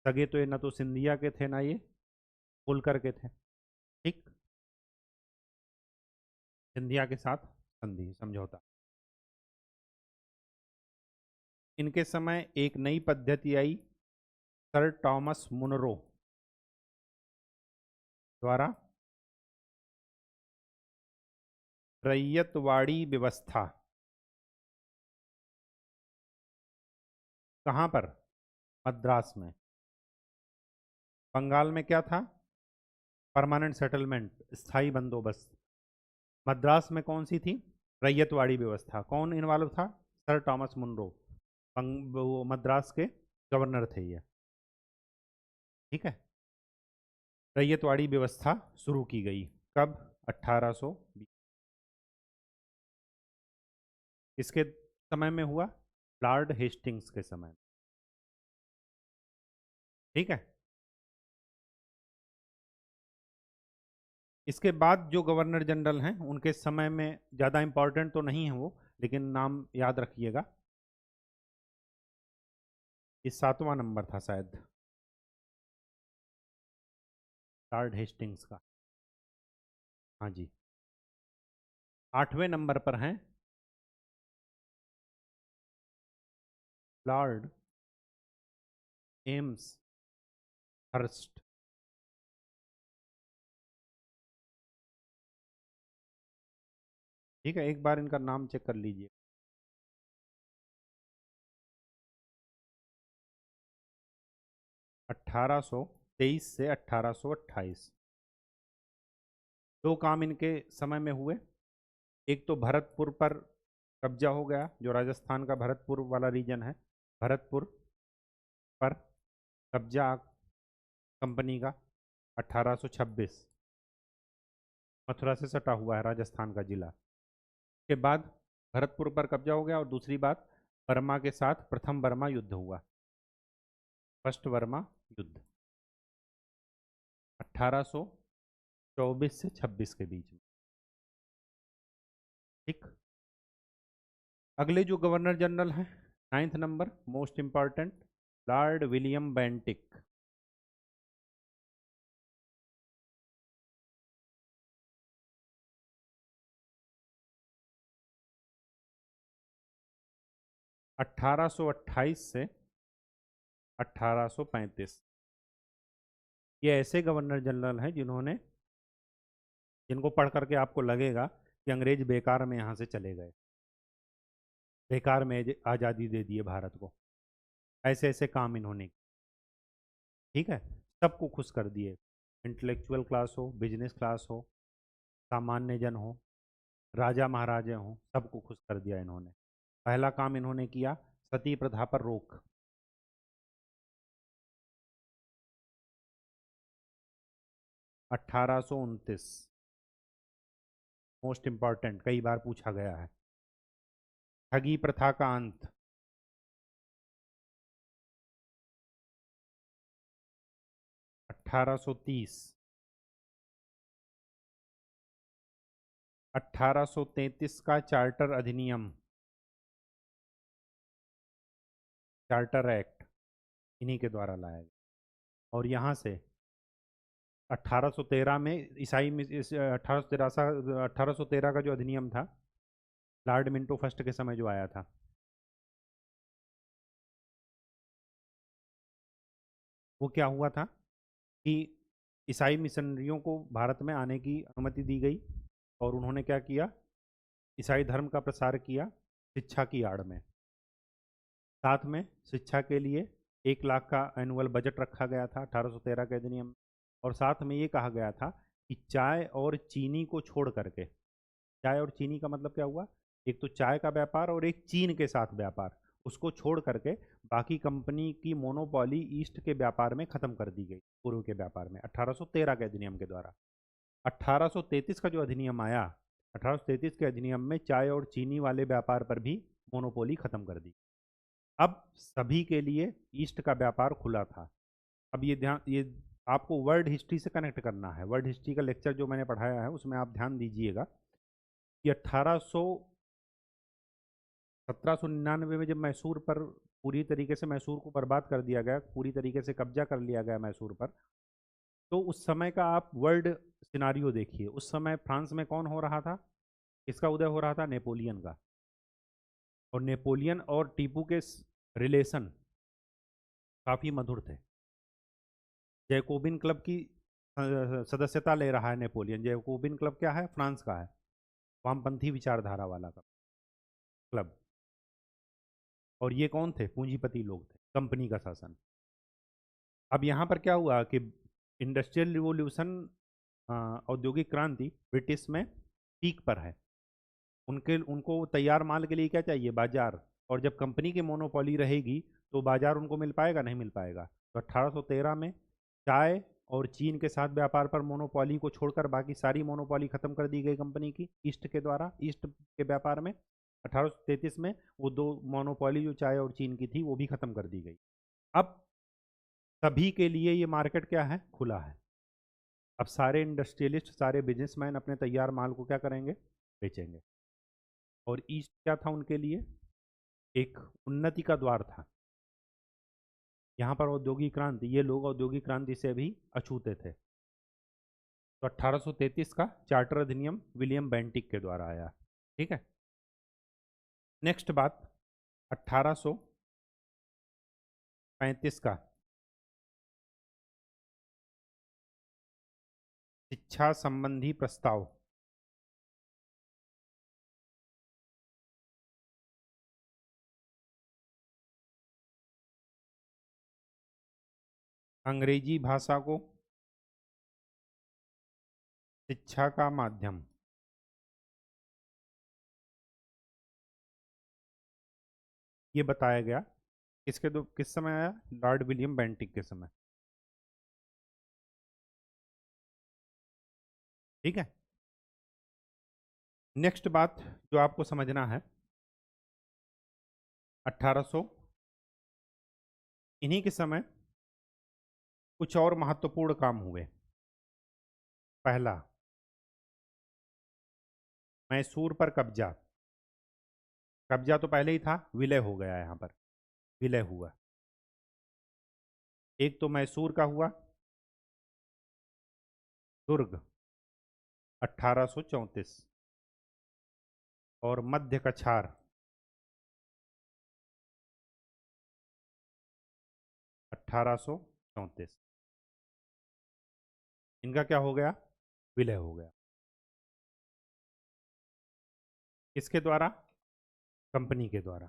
सगे तो ये न तो सिंधिया के थे ना ये होलकर के थे। ठीक, सिंधिया के साथ संधि समझौता। इनके समय एक नई पद्धति आई सर टॉमस मुनरो द्वारा, रैयतवाड़ी व्यवस्था। कहाँ पर? मद्रास में। बंगाल में क्या था? परमानेंट सेटलमेंट, स्थायी बंदोबस्त। मद्रास में कौन सी थी? रैयतवाड़ी व्यवस्था। कौन इन्वॉल्व था? सर टॉमस मुनरो, वो मद्रास के गवर्नर थे ये। ठीक है, रैयतवाड़ी व्यवस्था शुरू की गई कब? 1820। किसके समय में हुआ? लॉर्ड हेस्टिंग्स के समय। ठीक है, इसके बाद जो गवर्नर जनरल हैं उनके समय में ज़्यादा इंपॉर्टेंट तो नहीं है वो, लेकिन नाम याद रखिएगा। ये 7वां नंबर था शायद लॉर्ड हेस्टिंग्स का। हाँ जी, 8वें नंबर पर हैं लॉर्ड एम्स हर्स्ट। ठीक है, एक बार इनका नाम चेक कर लीजिए। 1823 से 1828 दो काम इनके समय में हुए। एक तो भरतपुर पर कब्जा हो गया, जो राजस्थान का भरतपुर वाला रीजन है, भरतपुर पर कब्जा कंपनी का 1826, मथुरा से सटा हुआ है राजस्थान का जिला। के बाद भरतपुर पर कब्जा हो गया, और दूसरी बात बर्मा के साथ प्रथम बर्मा युद्ध हुआ, फर्स्ट बर्मा युद्ध 1824 से 26 के बीच में। ठीक, अगले जो गवर्नर जनरल हैं, 9th number most important, Lord William Bentinck. अट्ठारह सौ अट्ठाईस से 1835। ये ऐसे गवर्नर जनरल हैं जिन्होंने, जिनको पढ़ करके आपको लगेगा कि अंग्रेज बेकार में यहाँ से चले गए, बेकार में आज़ादी दे दिए भारत को, ऐसे ऐसे काम इन्होंने। ठीक है, सबको खुश कर दिए, इंटेलेक्चुअल क्लास हो, बिजनेस क्लास हो, सामान्य जन हो, राजा महाराजे हों, सबको खुश कर दिया इन्होंने, पहला काम इन्होंने किया, सती प्रथा पर रोक। 1829, मोस्ट इंपॉर्टेंट, कई बार पूछा गया है। ठगी प्रथा का अंत, 1830। 1833 का चार्टर अधिनियम, चार्टर एक्ट, इन्हीं के द्वारा लाया गया। और यहाँ से 1813 में ईसाई 1813 का जो अधिनियम था, लॉर्ड मिंटो फर्स्ट के समय जो आया था, वो क्या हुआ था कि ईसाई मिशनरियों को भारत में आने की अनुमति दी गई और उन्होंने क्या किया, ईसाई धर्म का प्रसार किया शिक्षा की आड़ में। साथ में शिक्षा के लिए 1 लाख का एनुअल बजट रखा गया था 1813 के अधिनियम में। और साथ में ये कहा गया था कि चाय और चीनी को छोड़ करके, चाय और चीनी का मतलब क्या हुआ, एक तो चाय का व्यापार और एक चीन के साथ व्यापार, उसको छोड़ करके बाकी कंपनी की मोनोपॉली ईस्ट के व्यापार में खत्म कर दी गई, पूर्व के व्यापार में, 1813 के अधिनियम के द्वारा। 1833 का जो अधिनियम आया, 1833 के अधिनियम में चाय और चीनी वाले व्यापार पर भी मोनोपोली खत्म कर दी। अब सभी के लिए ईस्ट का व्यापार खुला था। अब ये ध्यान, ये आपको वर्ल्ड हिस्ट्री से कनेक्ट करना है। वर्ल्ड हिस्ट्री का लेक्चर जो मैंने पढ़ाया है उसमें आप ध्यान दीजिएगा कि 1799 में जब मैसूर पर पूरी तरीके से मैसूर को बर्बाद कर दिया गया, पूरी तरीके से कब्जा कर लिया गया मैसूर पर, तो उस समय का आप वर्ल्ड सिनारियो देखिए। उस समय फ्रांस में कौन हो रहा था, किसका उदय हो रहा था, नेपोलियन का। और नेपोलियन और टीपू के रिलेशन काफ़ी मधुर थे। जैकोबिन क्लब की सदस्यता ले रहा है नेपोलियन। जैकोबिन क्लब क्या है, फ्रांस का है, वामपंथी विचारधारा वाला का क्लब। और ये कौन थे, पूंजीपति लोग थे, कंपनी का शासन। अब यहाँ पर क्या हुआ कि इंडस्ट्रियल रिवोल्यूशन, औद्योगिक क्रांति ब्रिटिश में पीक पर है। उनको तैयार माल के लिए क्या चाहिए, बाजार। और जब कंपनी की मोनोपोली रहेगी तो बाजार उनको मिल पाएगा, नहीं मिल पाएगा। तो 1813 में चाय और चीन के साथ व्यापार पर मोनोपोली को छोड़कर बाकी सारी मोनोपोली खत्म कर दी गई कंपनी की, ईस्ट के द्वारा, ईस्ट के व्यापार में। 1833 में वो दो मोनोपोली जो चाय और चीन की थी वो भी खत्म कर दी गई। अब सभी के लिए ये मार्केट क्या है, खुला है। अब सारे इंडस्ट्रियलिस्ट, सारे बिजनेसमैन अपने तैयार माल को क्या करेंगे, बेचेंगे। और ईस्ट क्या था उनके लिए, एक उन्नति का द्वार था। यहाँ पर औद्योगिक क्रांति, ये लोग औद्योगिक क्रांति से भी अछूते थे। तो 1833 का चार्टर अधिनियम विलियम बेंटिक के द्वारा आया। ठीक है, नेक्स्ट बात, 1835 का शिक्षा संबंधी प्रस्ताव। अंग्रेजी भाषा को शिक्षा का माध्यम, ये बताया गया। किस समय आया, लॉर्ड विलियम बेंटिक के समय। ठीक है, नेक्स्ट बात जो आपको समझना है, 1800 इन्हीं के समय कुछ और महत्वपूर्ण काम हुए। पहला, मैसूर पर कब्जा। कब्जा तो पहले ही था, विलय हो गया, यहाँ पर विलय हुआ। एक तो मैसूर का हुआ, दुर्ग 1834, और मध्य कछार 1834। इनका क्या हो गया, विलय हो गया। किसके द्वारा, कंपनी के द्वारा,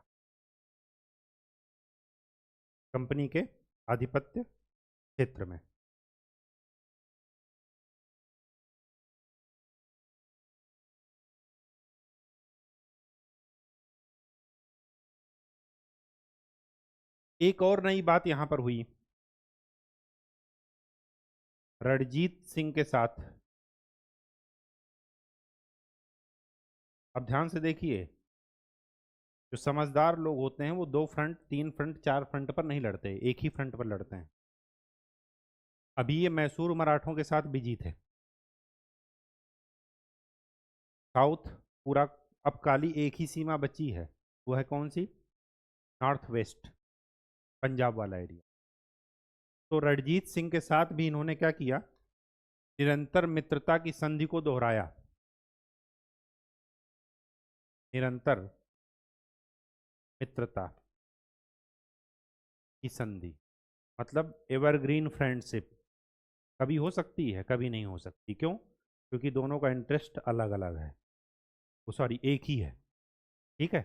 कंपनी के आधिपत्य क्षेत्र में। एक और नई बात यहां पर हुई, रणजीत सिंह के साथ, अब ध्यान से देखिए, जो समझदार लोग होते हैं वो 2 फ्रंट 3 फ्रंट 4 फ्रंट पर नहीं लड़ते, एक ही फ्रंट पर लड़ते हैं। अभी ये मैसूर मराठों के साथ बिजी थे, साउथ पूरा। अब काली एक ही सीमा बची है, वो है कौन सी? नॉर्थ वेस्ट, पंजाब वाला एरिया। तो रणजीत सिंह के साथ भी इन्होंने क्या किया, निरंतर मित्रता की संधि को दोहराया। निरंतर मित्रता की संधि मतलब एवरग्रीन फ्रेंडशिप, कभी हो सकती है कभी नहीं हो सकती। क्यों? क्योंकि दोनों का इंटरेस्ट अलग अलग है, वो सॉरी एक ही है। ठीक है।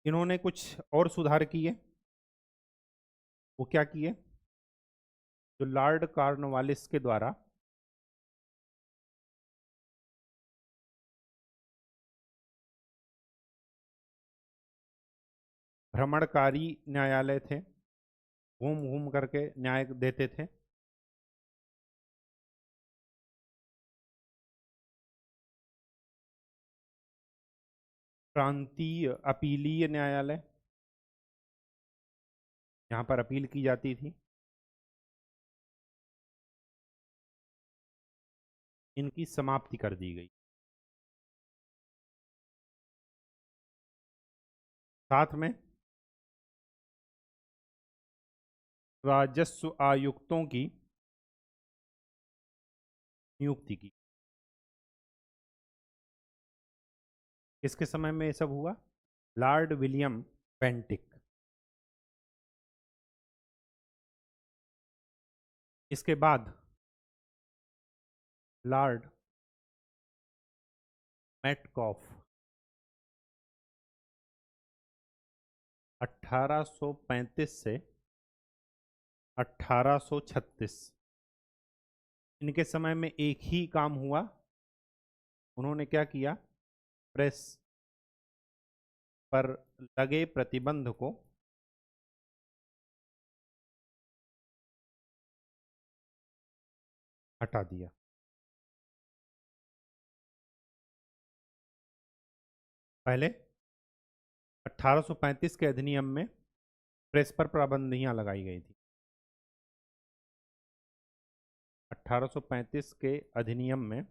इन्होंने कुछ और सुधार किए। वो क्या किए? जो लॉर्ड कॉर्नवालिस के द्वारा भ्रमणकारी न्यायालय थे, घूम घूम करके न्याय देते थे। प्रांतीय अपीलीय न्यायालय, यहाँ पर अपील की जाती थी। इनकी समाप्ति कर दी गई। साथ में राजस्व आयुक्तों की नियुक्ति की। किसके समय में ये सब हुआ? Lord William Bentinck. इसके बाद लॉर्ड मेटकॉफ 1835 से 1836, इनके समय में एक ही काम हुआ। उन्होंने क्या किया? प्रेस पर लगे प्रतिबंध को हटा दिया। पहले 1835 के अधिनियम में प्रेस पर पाबंदियां लगाई गई थी। 1835 के अधिनियम में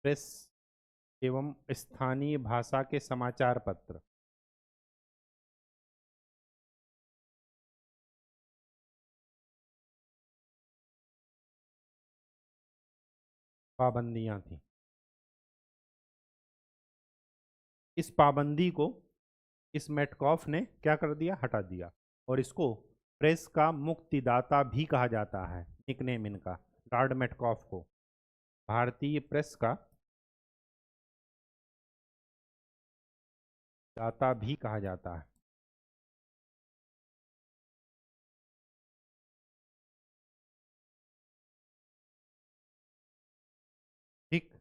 प्रेस एवं स्थानीय भाषा के समाचार पत्र, पाबंदियां थी। इस पाबंदी को इस मेटकॉफ ने क्या कर दिया? हटा दिया। और इसको प्रेस का मुक्तिदाता भी कहा जाता है, निकनेम इनका, लॉर्ड मेटकॉफ को भारतीय प्रेस का दाता भी कहा जाता है। ठीक।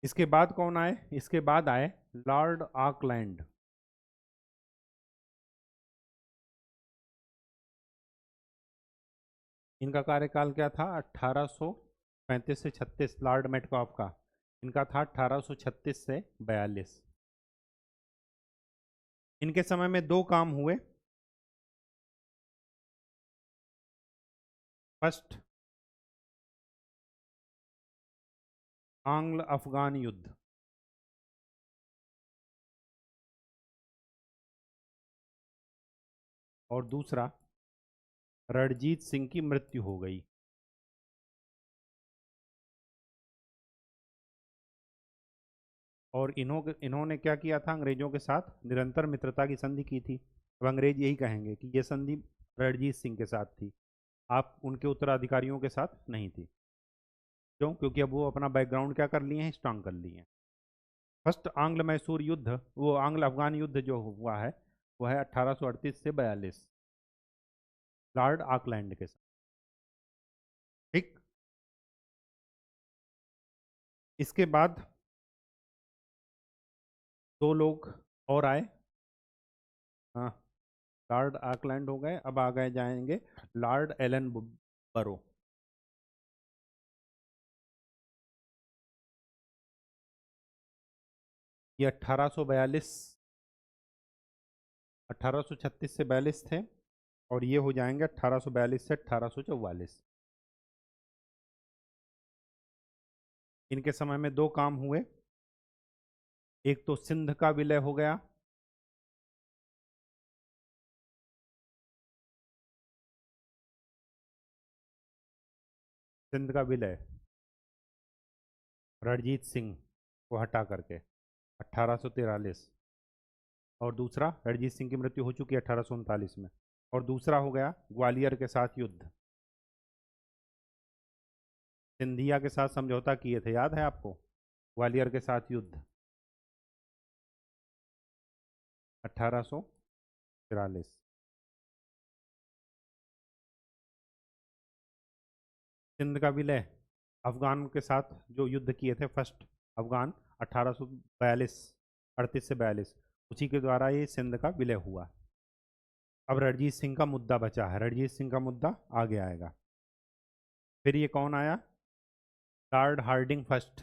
इसके बाद कौन आए? इसके बाद आए लॉर्ड ऑकलैंड। इनका कार्यकाल क्या था? 1835 से 36, लॉर्ड मेटकॉफ का। इनका था 1836 से 42। इनके समय में दो काम हुए। फर्स्ट, आंग्ल अफगान युद्ध। और दूसरा, रणजीत सिंह की मृत्यु हो गई। और इन्होंने क्या किया था? अंग्रेजों के साथ निरंतर मित्रता की संधि की थी। अब अंग्रेज यही कहेंगे कि ये संधि रणजीत सिंह के साथ थी, आप उनके उत्तराधिकारियों के साथ नहीं थी। क्यों? क्योंकि अब वो अपना बैकग्राउंड क्या कर लिए हैं? स्ट्रांग कर लिए हैं। फर्स्ट आंग्ल मैसूर युद्ध, वो आंग्ल अफगान युद्ध जो हुआ है, वो है 1838 से 42, लॉर्ड ऑकलैंड के साथ। ठीक। इसके बाद दो लोग और आए। हाँ, लॉर्ड आकलैंड हो गए, अब आ गए जाएंगे लॉर्ड एलन बरो। ये 1836 से 42 थे, और ये हो जाएंगे 1842 से 1844। इनके समय में दो काम हुए। एक तो सिंध का विलय हो गया, सिंध का विलय रणजीत सिंह को हटा करके 1843। और दूसरा, रणजीत सिंह की मृत्यु हो चुकी है 1839 में। और दूसरा हो गया ग्वालियर के साथ युद्ध। सिंधिया के साथ समझौता किए थे, याद है आपको? ग्वालियर के साथ युद्ध 1843। सिंध का विलय, अफगान के साथ जो युद्ध किए थे फर्स्ट अफगान 1842, 38 से 42, उसी के द्वारा ये सिंध का विलय हुआ। अब रणजीत सिंह का मुद्दा बचा है, रणजीत सिंह का मुद्दा आगे आएगा। फिर ये कौन आया? Lord Hardinge first.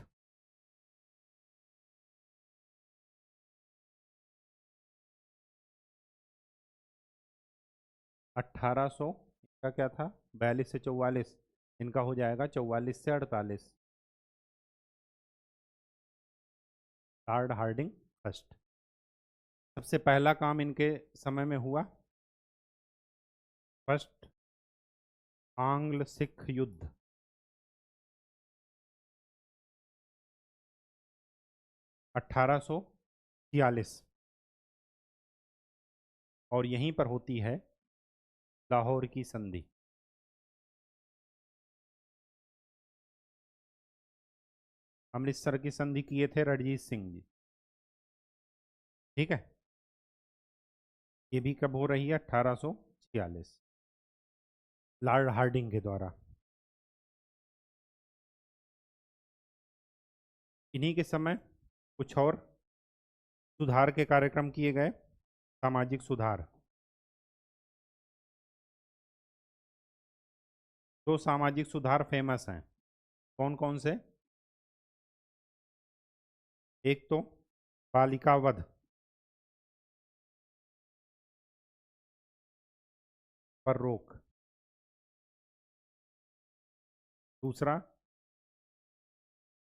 अट्ठारह सौ का क्या था, 42 से 44, इनका हो जाएगा 44 से 48। Lord Hardinge first. सबसे पहला काम इनके समय में हुआ, फर्स्ट आंग्ल सिख युद्ध। अट्ठारह सौ 46, और यहीं पर होती है लाहौर की संधि। अमृतसर की संधि किए थे रणजीत सिंह जी। ठीक है, ये भी कब हो रही है? 1846, लॉर्ड हार्डिंग के द्वारा। इन्हीं के समय कुछ और सुधार के कार्यक्रम किए गए, सामाजिक सुधार। दो सामाजिक सुधार फेमस हैं, कौन कौन से? एक तो बालिका वध पर रोक, दूसरा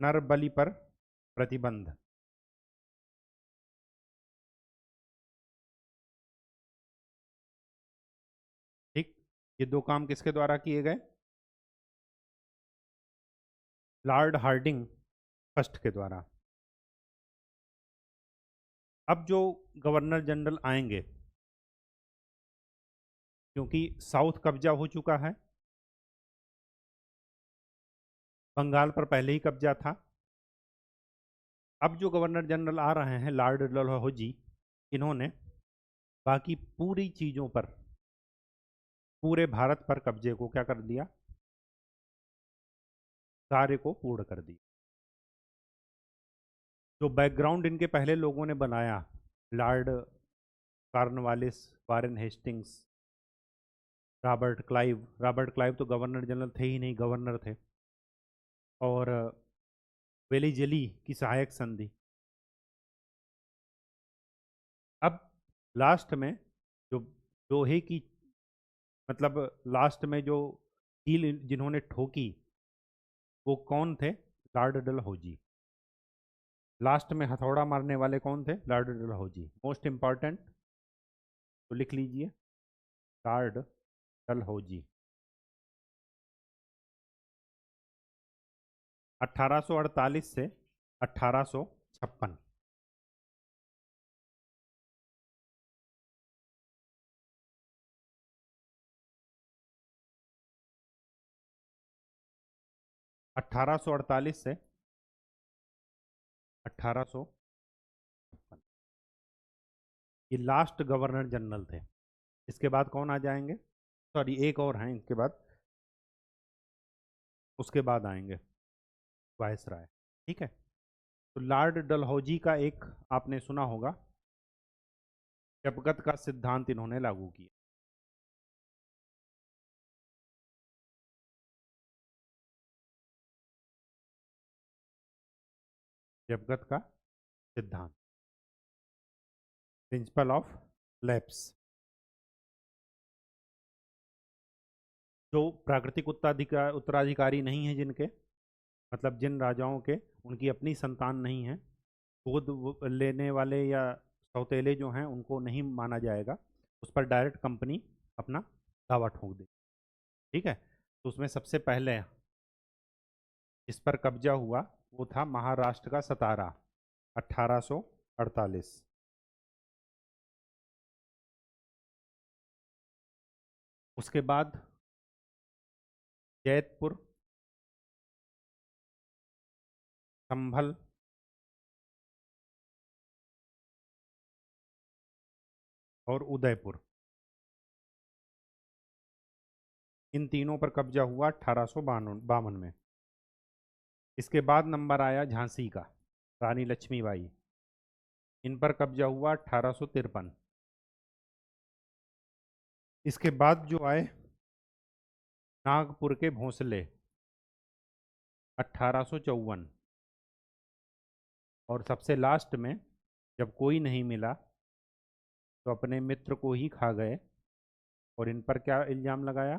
नर बलि पर प्रतिबंध। ठीक, ये दो काम किसके द्वारा किए गए? लॉर्ड हार्डिंग फर्स्ट के द्वारा। अब जो गवर्नर जनरल आएंगे, क्योंकि साउथ कब्जा हो चुका है, बंगाल पर पहले ही कब्जा था, अब जो गवर्नर जनरल आ रहे हैं लॉर्ड डलहौजी, इन्होंने बाकी पूरी चीज़ों पर, पूरे भारत पर कब्जे को क्या कर दिया? कार्य को पूर्ण कर दिया। जो बैकग्राउंड इनके पहले लोगों ने बनाया, Lord Cornwallis, Warren Hastings, Robert Clive तो गवर्नर जनरल थे ही नहीं, गवर्नर थे। और वेलीजेली की सहायक संधि। अब लास्ट में जो लोहे की, मतलब लास्ट में जो कील जिन्होंने ठोकी, वो कौन थे? लॉर्ड डलहौजी। लास्ट में हथौड़ा मारने वाले कौन थे? लॉर्ड डलहौजी। मोस्ट इंपॉर्टेंट, तो लिख लीजिए, लॉर्ड डलहौजी। 1848 से 1856। अठारह सौ अड़तालीस से 1856, ये लास्ट गवर्नर जनरल थे। इसके बाद कौन आ जाएंगे? सॉरी, एक और हैं इसके बाद, उसके बाद आएंगे वायसराय। ठीक है। तो लॉर्ड डलहौजी का एक आपने सुना होगा, जबगत का सिद्धांत इन्होंने लागू किया। जबगत का सिद्धांत, प्रिंसिपल ऑफ लैप्स। जो प्राकृतिक उत्तराधिकारी नहीं है जिनके, मतलब जिन राजाओं के उनकी अपनी संतान नहीं है, गोद लेने वाले या सौतेले जो हैं उनको नहीं माना जाएगा, उस पर डायरेक्ट कंपनी अपना दावा ठोक दे। ठीक है। तो उसमें सबसे पहले इस पर कब्जा हुआ वो था महाराष्ट्र का सतारा, 1848। उसके बाद जैतपुर, संभल, और उदयपुर, इन तीनों पर कब्जा हुआ 1852 में। इसके बाद नंबर आया झांसी का, रानी लक्ष्मीबाई, इन पर कब्जा हुआ 1853। इसके बाद जो आए नागपुर के भोंसले, 1854। और सबसे लास्ट में जब कोई नहीं मिला तो अपने मित्र को ही खा गए, और इन पर क्या इल्ज़ाम लगाया,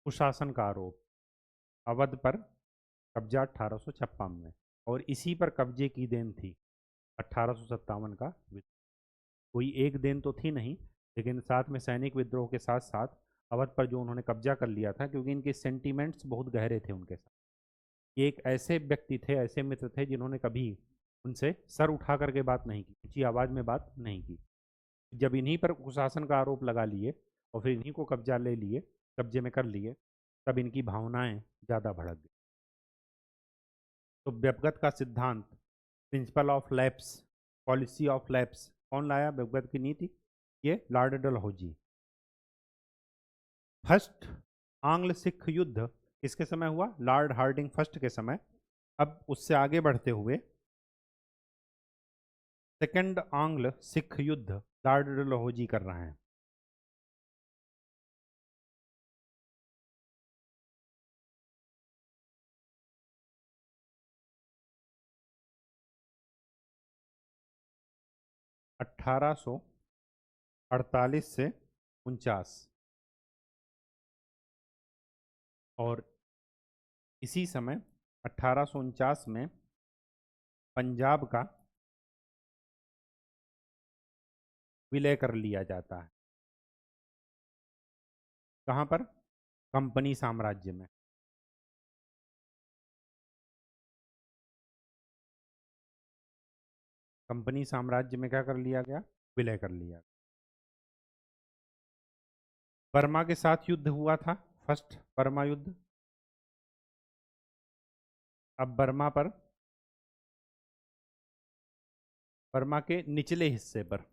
कुशासन का आरोप, अवध पर कब्जा 1856 में। और इसी पर कब्जे की देन थी 1857 का विद्रोह। कोई एक देन तो थी नहीं, लेकिन साथ में सैनिक विद्रोह के साथ साथ अवध पर जो उन्होंने कब्जा कर लिया था, क्योंकि इनके सेंटिमेंट्स बहुत गहरे थे उनके साथ। ये एक ऐसे व्यक्ति थे, ऐसे मित्र थे जिन्होंने कभी उनसे सर उठा करके बात नहीं की, ऊंची आवाज़ में बात नहीं की। जब इन्हीं पर कुशासन का आरोप लगा लिए और फिर इन्हीं को कब्जा ले लिए, कब्जे में कर लिए, तब इनकी भावनाएं ज़्यादा भड़क गई। तो व्यपगत का सिद्धांत, principle of lapse, policy of lapse, कौन लाया व्यपगत की नीति, ये लॉर्ड डलहौजी। फर्स्ट आंग्ल सिख युद्ध किसके समय हुआ, लॉर्ड हार्डिंग फर्स्ट के समय। अब उससे आगे बढ़ते हुए सेकंड आंग्ल सिख युद्ध लॉर्ड डलहौजी कर रहे हैं। अट्ठारह सौ 48 से 49। और इसी समय 1849 में पंजाब का विलय कर लिया जाता है। कहाँ पर, कंपनी साम्राज्य में। कंपनी साम्राज्य में क्या कर लिया गया, विलय कर लिया। बर्मा के साथ युद्ध हुआ था, फर्स्ट बर्मा युद्ध। अब बर्मा पर, बर्मा के निचले हिस्से पर,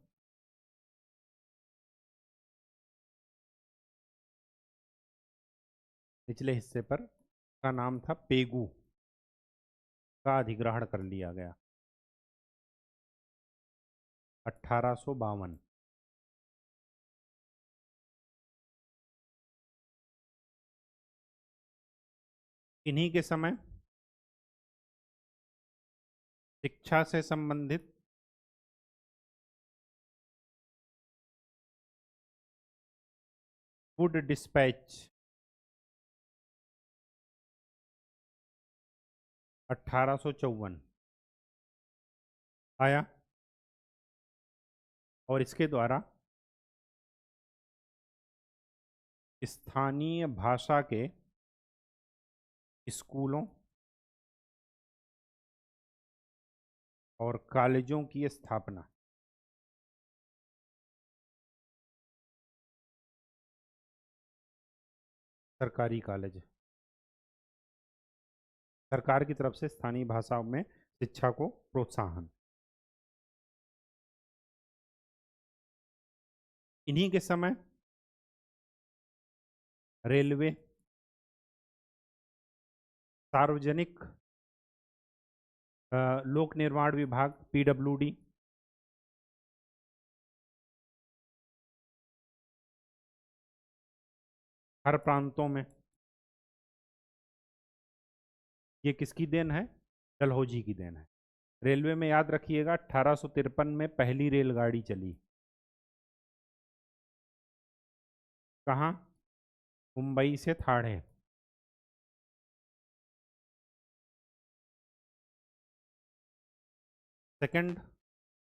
निचले हिस्से पर का नाम था पेगू, का अधिग्रहण कर लिया गया 1852। इन्हीं के समय शिक्षा से संबंधित वुड डिस्पैच 1854 आया, और इसके द्वारा स्थानीय भाषा के स्कूलों और कॉलेजों की स्थापना, सरकारी कॉलेज, सरकार की तरफ से स्थानीय भाषाओं में शिक्षा को प्रोत्साहन। इन्हीं के समय रेलवे, सार्वजनिक लोक निर्माण विभाग पीडब्ल्यूडी, हर प्रांतों में। ये किसकी देन है? डलहौजी की देन है। रेलवे में याद रखिएगा 1853 में पहली रेलगाड़ी चली। कहाँ? मुंबई से ठाणे। सेकंड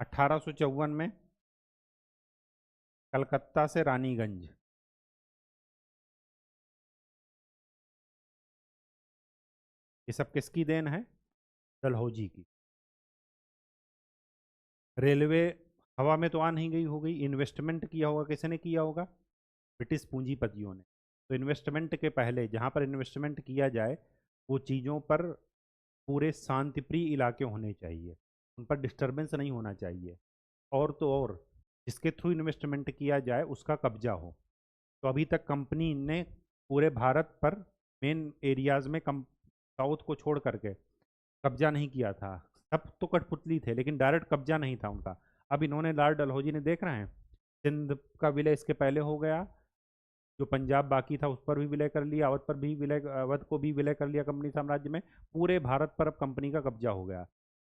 1854 में कलकत्ता से रानीगंज। ये सब किसकी देन है? डलहौजी की। रेलवे हवा में तो आ नहीं गई, हो गई। इन्वेस्टमेंट किया होगा, किसने किया होगा? ब्रिटिश पूंजीपतियों ने। तो इन्वेस्टमेंट के पहले जहाँ पर इन्वेस्टमेंट किया जाए वो चीज़ों पर पूरे शांतिप्रिय इलाके होने चाहिए, उन पर डिस्टरबेंस नहीं होना चाहिए। और तो और जिसके थ्रू इन्वेस्टमेंट किया जाए उसका कब्जा हो। तो अभी तक कंपनी ने पूरे भारत पर मेन एरियाज में कम साउथ को छोड़ करके कब्जा नहीं किया था। सब तो कठपुतली थे लेकिन डायरेक्ट कब्जा नहीं था उनका। अब इन्होंने लॉर्ड डलहौजी ने, देख रहे हैं, सिंध का विलय इसके पहले हो गया, जो पंजाब बाकी था उस पर भी विलय कर लिया, अवध पर भी विलय, अवध को भी विलय कर लिया कंपनी साम्राज्य में। पूरे भारत पर अब कंपनी का कब्जा हो गया।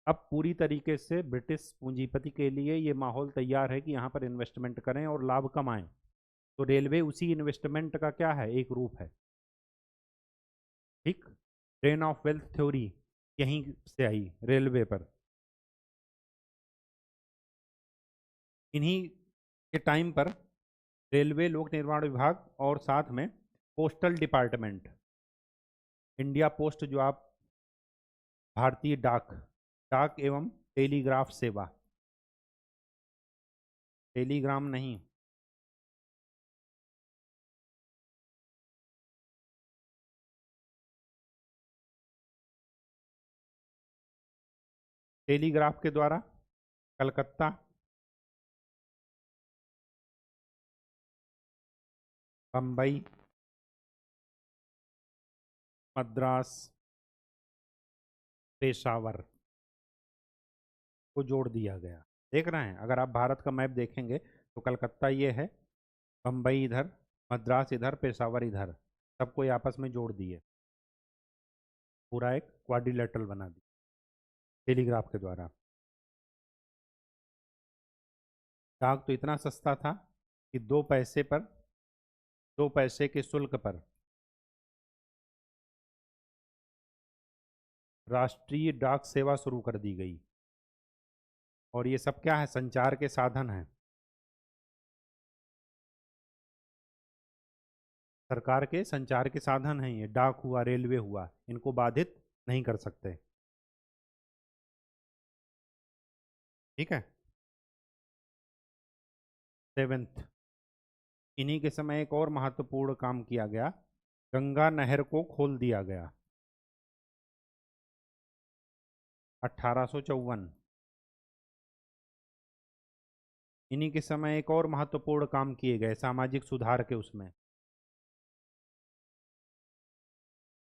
अब पूरी तरीके से ब्रिटिश पूंजीपति के लिए ये माहौल तैयार है कि यहाँ पर इन्वेस्टमेंट करें और लाभ कमाएं। तो रेलवे उसी इन्वेस्टमेंट का क्या है? एक रूप है। ठीक। ड्रेन ऑफ वेल्थ थ्योरी यहीं से आई रेलवे पर। इन्हीं के टाइम पर रेलवे, लोक निर्माण विभाग और साथ में पोस्टल डिपार्टमेंट, इंडिया पोस्ट, जो आप भारतीय डाक, डाक एवं टेलीग्राफ सेवा, टेलीग्राम नहीं, टेलीग्राफ के द्वारा कलकत्ता, बम्बई, मद्रास, पेशावर को जोड़ दिया गया। देख रहे हैं, अगर आप भारत का मैप देखेंगे तो कलकत्ता ये है, बम्बई इधर, मद्रास इधर, पेशावर इधर, सबको ये आपस में जोड़ दिए, पूरा एक क्वाड्रिलेटरल बना दिया टेलीग्राफ के द्वारा। डाक तो इतना सस्ता था कि 2 पैसे पर, 2 पैसे के शुल्क पर राष्ट्रीय डाक सेवा शुरू कर दी गई। और ये सब क्या है? संचार के साधन हैं। सरकार के संचार के साधन हैं ये। डाक हुआ, रेलवे हुआ, इनको बाधित नहीं कर सकते। ठीक है। सेवेंथ, इन्हीं के समय एक और महत्वपूर्ण काम किया गया, गंगा नहर को खोल दिया गया। 1854। इन्हीं के समय एक और महत्वपूर्ण काम किए गए सामाजिक सुधार के, उसमें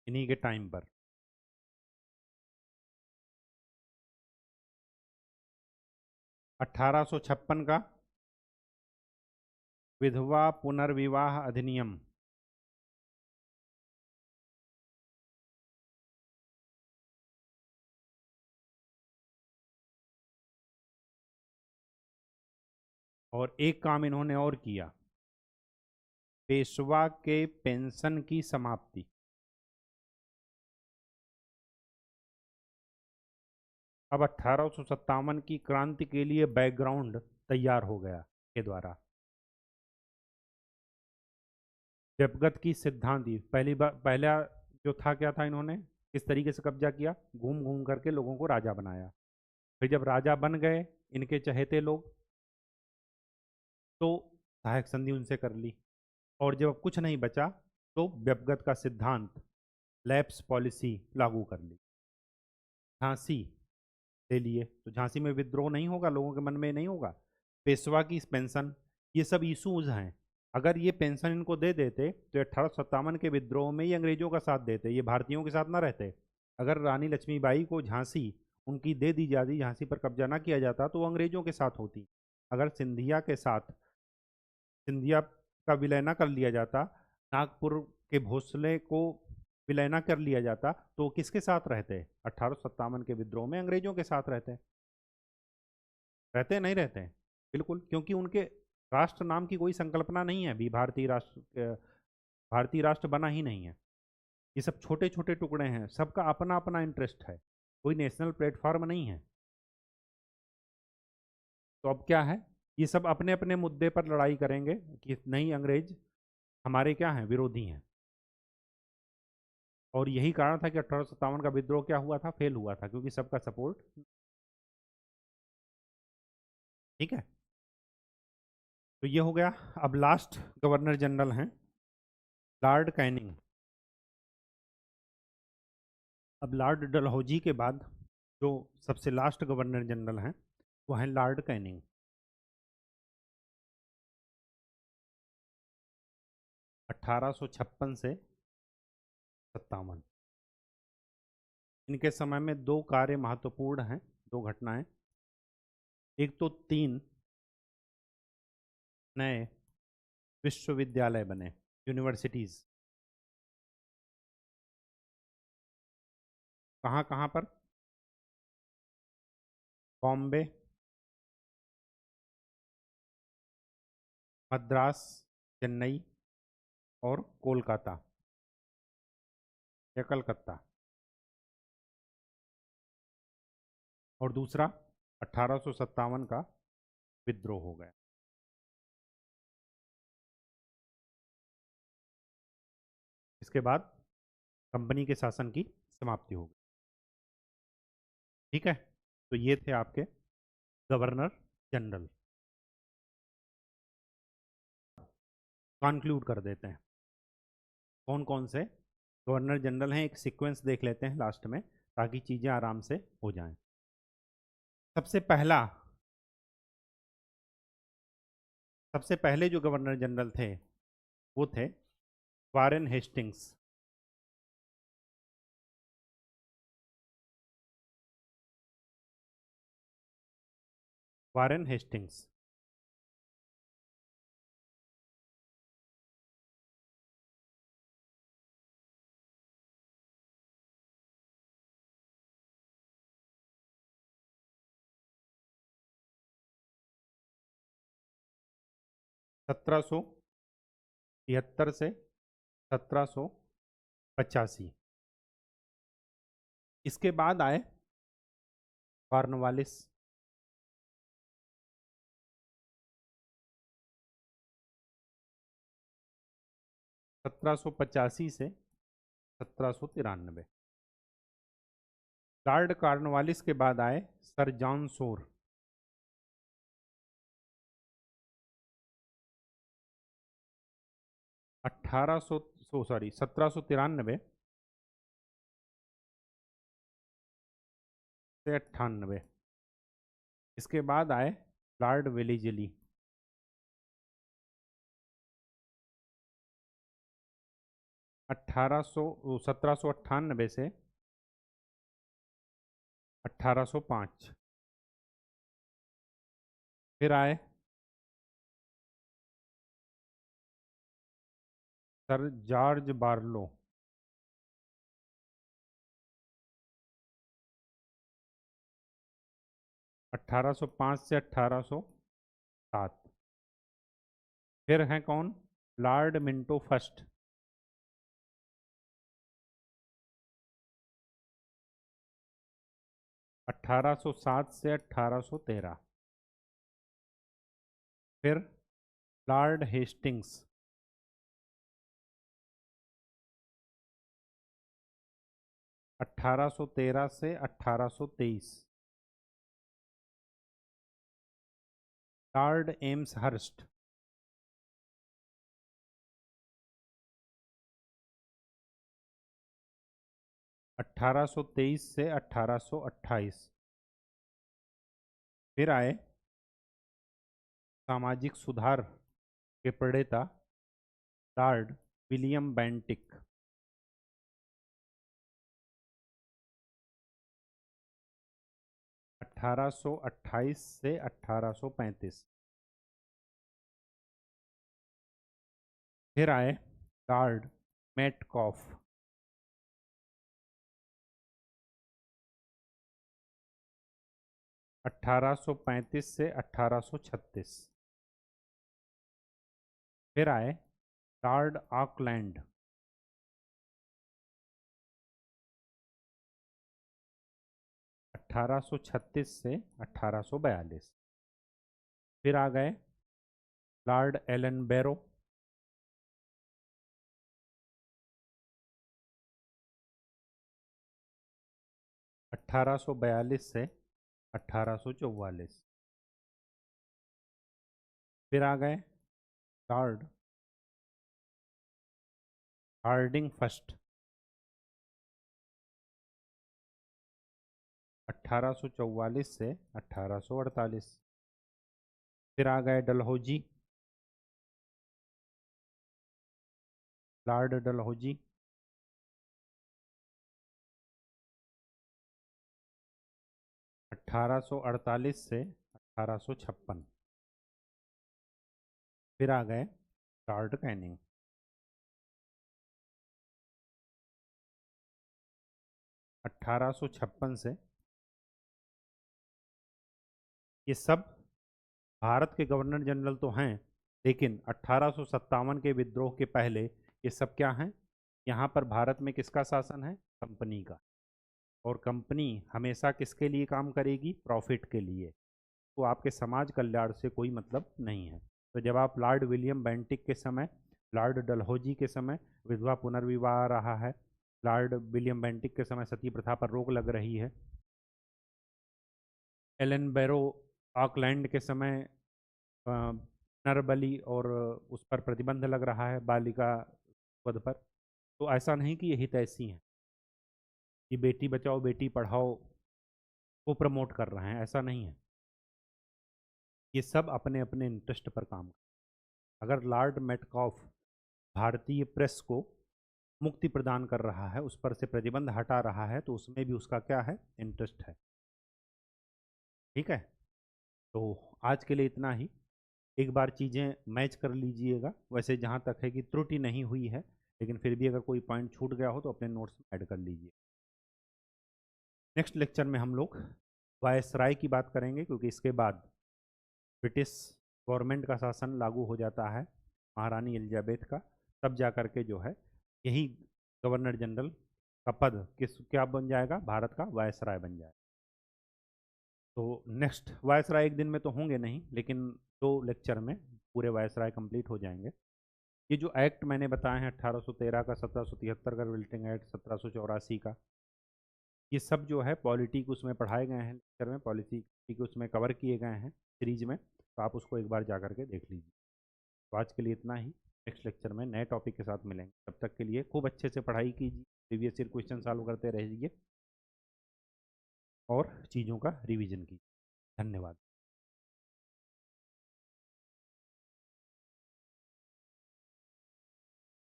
इन्हीं के टाइम पर। 1856 का विधवा पुनर्विवाह अधिनियम। और एक काम इन्होंने और किया, पेशवा के पेंशन की समाप्ति। अब 1857 की क्रांति के लिए बैकग्राउंड तैयार हो गया के द्वारा। व्यपगत की सिद्धांति पहली बार, पहला जो था क्या था, इन्होंने किस तरीके से कब्जा किया? घूम घूम करके लोगों को राजा बनाया। फिर जब राजा बन गए इनके चहेते लोग, तो सहायक संधि उनसे कर ली। और जब कुछ नहीं बचा तो व्यपगत का सिद्धांत, लैप्स पॉलिसी लागू कर ली। झांसी ले लिए तो झांसी में विद्रोह नहीं होगा, लोगों के मन में नहीं होगा। पेशवा की पेंशन, ये सब इशूज हैं। अगर ये पेंशन इनको दे देते तो 1857 के विद्रोह में ये अंग्रेजों का साथ देते, ये भारतीयों के साथ ना रहते। अगर रानी लक्ष्मीबाई को झांसी उनकी दे दी जाती, झांसी पर कब्जा ना किया जाता तो वो अंग्रेजों के साथ होती। अगर सिंधिया के साथ सिंधिया का विलय न कर लिया जाता, नागपुर के भोसले को विलय न कर लिया जाता, तो वो किसके साथ रहते? 1857 के विद्रोह में अंग्रेजों के साथ रहते। रहते नहीं रहते? बिल्कुल, क्योंकि उनके राष्ट्र नाम की कोई संकल्पना नहीं है अभी, भारतीय राष्ट्र बना ही नहीं है। ये सब छोटे छोटे टुकड़े हैं, सबका अपना अपना इंटरेस्ट है, कोई नेशनल प्लेटफॉर्म नहीं है। तो अब क्या है, ये सब अपने अपने मुद्दे पर लड़ाई करेंगे कि नहीं, अंग्रेज हमारे क्या हैं, विरोधी हैं। और यही कारण था कि 1857 का विद्रोह क्या हुआ था, फेल हुआ था, क्योंकि सबका सपोर्ट। ठीक है, तो ये हो गया। अब लास्ट गवर्नर जनरल हैं लॉर्ड कैनिंग। अब लॉर्ड डलहौजी के बाद जो सबसे लास्ट गवर्नर जनरल हैं वो हैं लॉर्ड कैनिंग। 1856 से 57। इनके समय में दो कार्य महत्वपूर्ण हैं, दो घटनाएं। एक तो 3 नए विश्वविद्यालय बने, यूनिवर्सिटीज। कहाँ कहाँ पर? बॉम्बे, मद्रास, चेन्नई और कोलकाता या कलकत्ता। और दूसरा 1857 का विद्रोह हो गया। इसके बाद कंपनी के शासन की समाप्ति हो गई। ठीक है, तो ये थे आपके गवर्नर जनरल। कंक्लूड कर देते हैं कौन कौन से गवर्नर जनरल हैं, एक सीक्वेंस देख लेते हैं लास्ट में, ताकि चीजें आराम से हो जाएं। सबसे पहले जो गवर्नर जनरल थे वो थे वारेन हेस्टिंग्स। वारेन हेस्टिंग्स 1773 से 1785। इसके बाद आए कॉर्नवालिस। 1785 से 1793। लॉर्ड कॉर्नवालिस के बाद आए सर जॉन सोर। 1793 से 98। इसके बाद आए लॉर्ड वेलिजली। 1798 से 1805। फिर आए सर जॉर्ज बार्लो। 1805 से 1807। फिर हैं कौन? Lord Minto first. 1807 से 1813। फिर लॉर्ड हेस्टिंग्स। 1813 से 1823। Lord AIIMS Hearst. 1823 से 1828। फिर आए सामाजिक सुधार के प्रणेता लॉर्ड विलियम बेंटिक। 1828 से 1835। फिर आए लॉर्ड मेटकॉफ, 1835 से 1836। फिर आए लॉर्ड ऑकलैंड, 1836 से 1842। फिर आ गए लॉर्ड एलन बैरो, 1842 से 1844। फिर आ गए लॉर्ड हार्डिंग फर्स्ट, 1844 से 1848। फिर आ गए डलहौजी, लॉर्ड डलहौजी, 1848 से 1856। फिर आ गए लॉर्ड कैनिंग, 1856 से। ये सब भारत के गवर्नर जनरल तो हैं, लेकिन 1857 के विद्रोह के पहले ये सब क्या हैं? यहाँ पर भारत में किसका शासन है? कंपनी का। और कंपनी हमेशा किसके लिए काम करेगी? प्रॉफिट के लिए। तो आपके समाज कल्याण से कोई मतलब नहीं है। तो जब आप लॉर्ड विलियम बेंटिक के समय, लॉर्ड डलहौजी के समय विधवा पुनर्विवाह आ रहा है, लॉर्ड विलियम बेंटिक के समय सती प्रथा पर रोक लग रही है, एलन बैरो ऑकलैंड के समय नरबली और उस पर प्रतिबंध लग रहा है, बालिका वध पर, तो ऐसा नहीं कि ये हितैषी हैं, ये बेटी बचाओ बेटी पढ़ाओ को प्रमोट कर रहे हैं, ऐसा नहीं है। ये सब अपने अपने इंटरेस्ट पर काम कर। अगर लॉर्ड मेटकॉफ भारतीय प्रेस को मुक्ति प्रदान कर रहा है, उस पर से प्रतिबंध हटा रहा है, तो उसमें भी उसका क्या है? इंटरेस्ट है। ठीक है, तो आज के लिए इतना ही। एक बार चीज़ें मैच कर लीजिएगा। वैसे जहाँ तक है कि त्रुटि नहीं हुई है, लेकिन फिर भी अगर कोई पॉइंट छूट गया हो तो अपने नोट्स में ऐड कर लीजिए। नेक्स्ट लेक्चर में हम लोग वायसराय की बात करेंगे, क्योंकि इसके बाद ब्रिटिश गवर्नमेंट का शासन लागू हो जाता है महारानी एलिजाबेथ का। तब जा कर के जो है यही गवर्नर जनरल का पद क्या बन जाएगा? भारत का वायसराय बन जाएगा। तो नेक्स्ट वायसराय एक दिन में तो होंगे नहीं, लेकिन 2 लेक्चर में पूरे वायसराय कंप्लीट हो जाएंगे। ये जो एक्ट मैंने बताए हैं 1813 का, 1773 का रिविल्टिंग एक्ट, 1784 का, ये सब जो है पॉलिटिक उसमें पढ़ाए गए हैं लेक्चर में, पॉलिटिक उसमें कवर किए गए हैं सीरीज में, तो आप उसको एक बार जा करके देख लीजिए। तो आज के लिए इतना ही। नेक्स्ट लेक्चर में नए टॉपिक के साथ मिलेंगे। तब तक के लिए खूब अच्छे से पढ़ाई कीजिए, प्रीवियस ईयर क्वेश्चन सॉल्व करते रहिए और चीज़ों का रिवीजन कीजिए। धन्यवाद।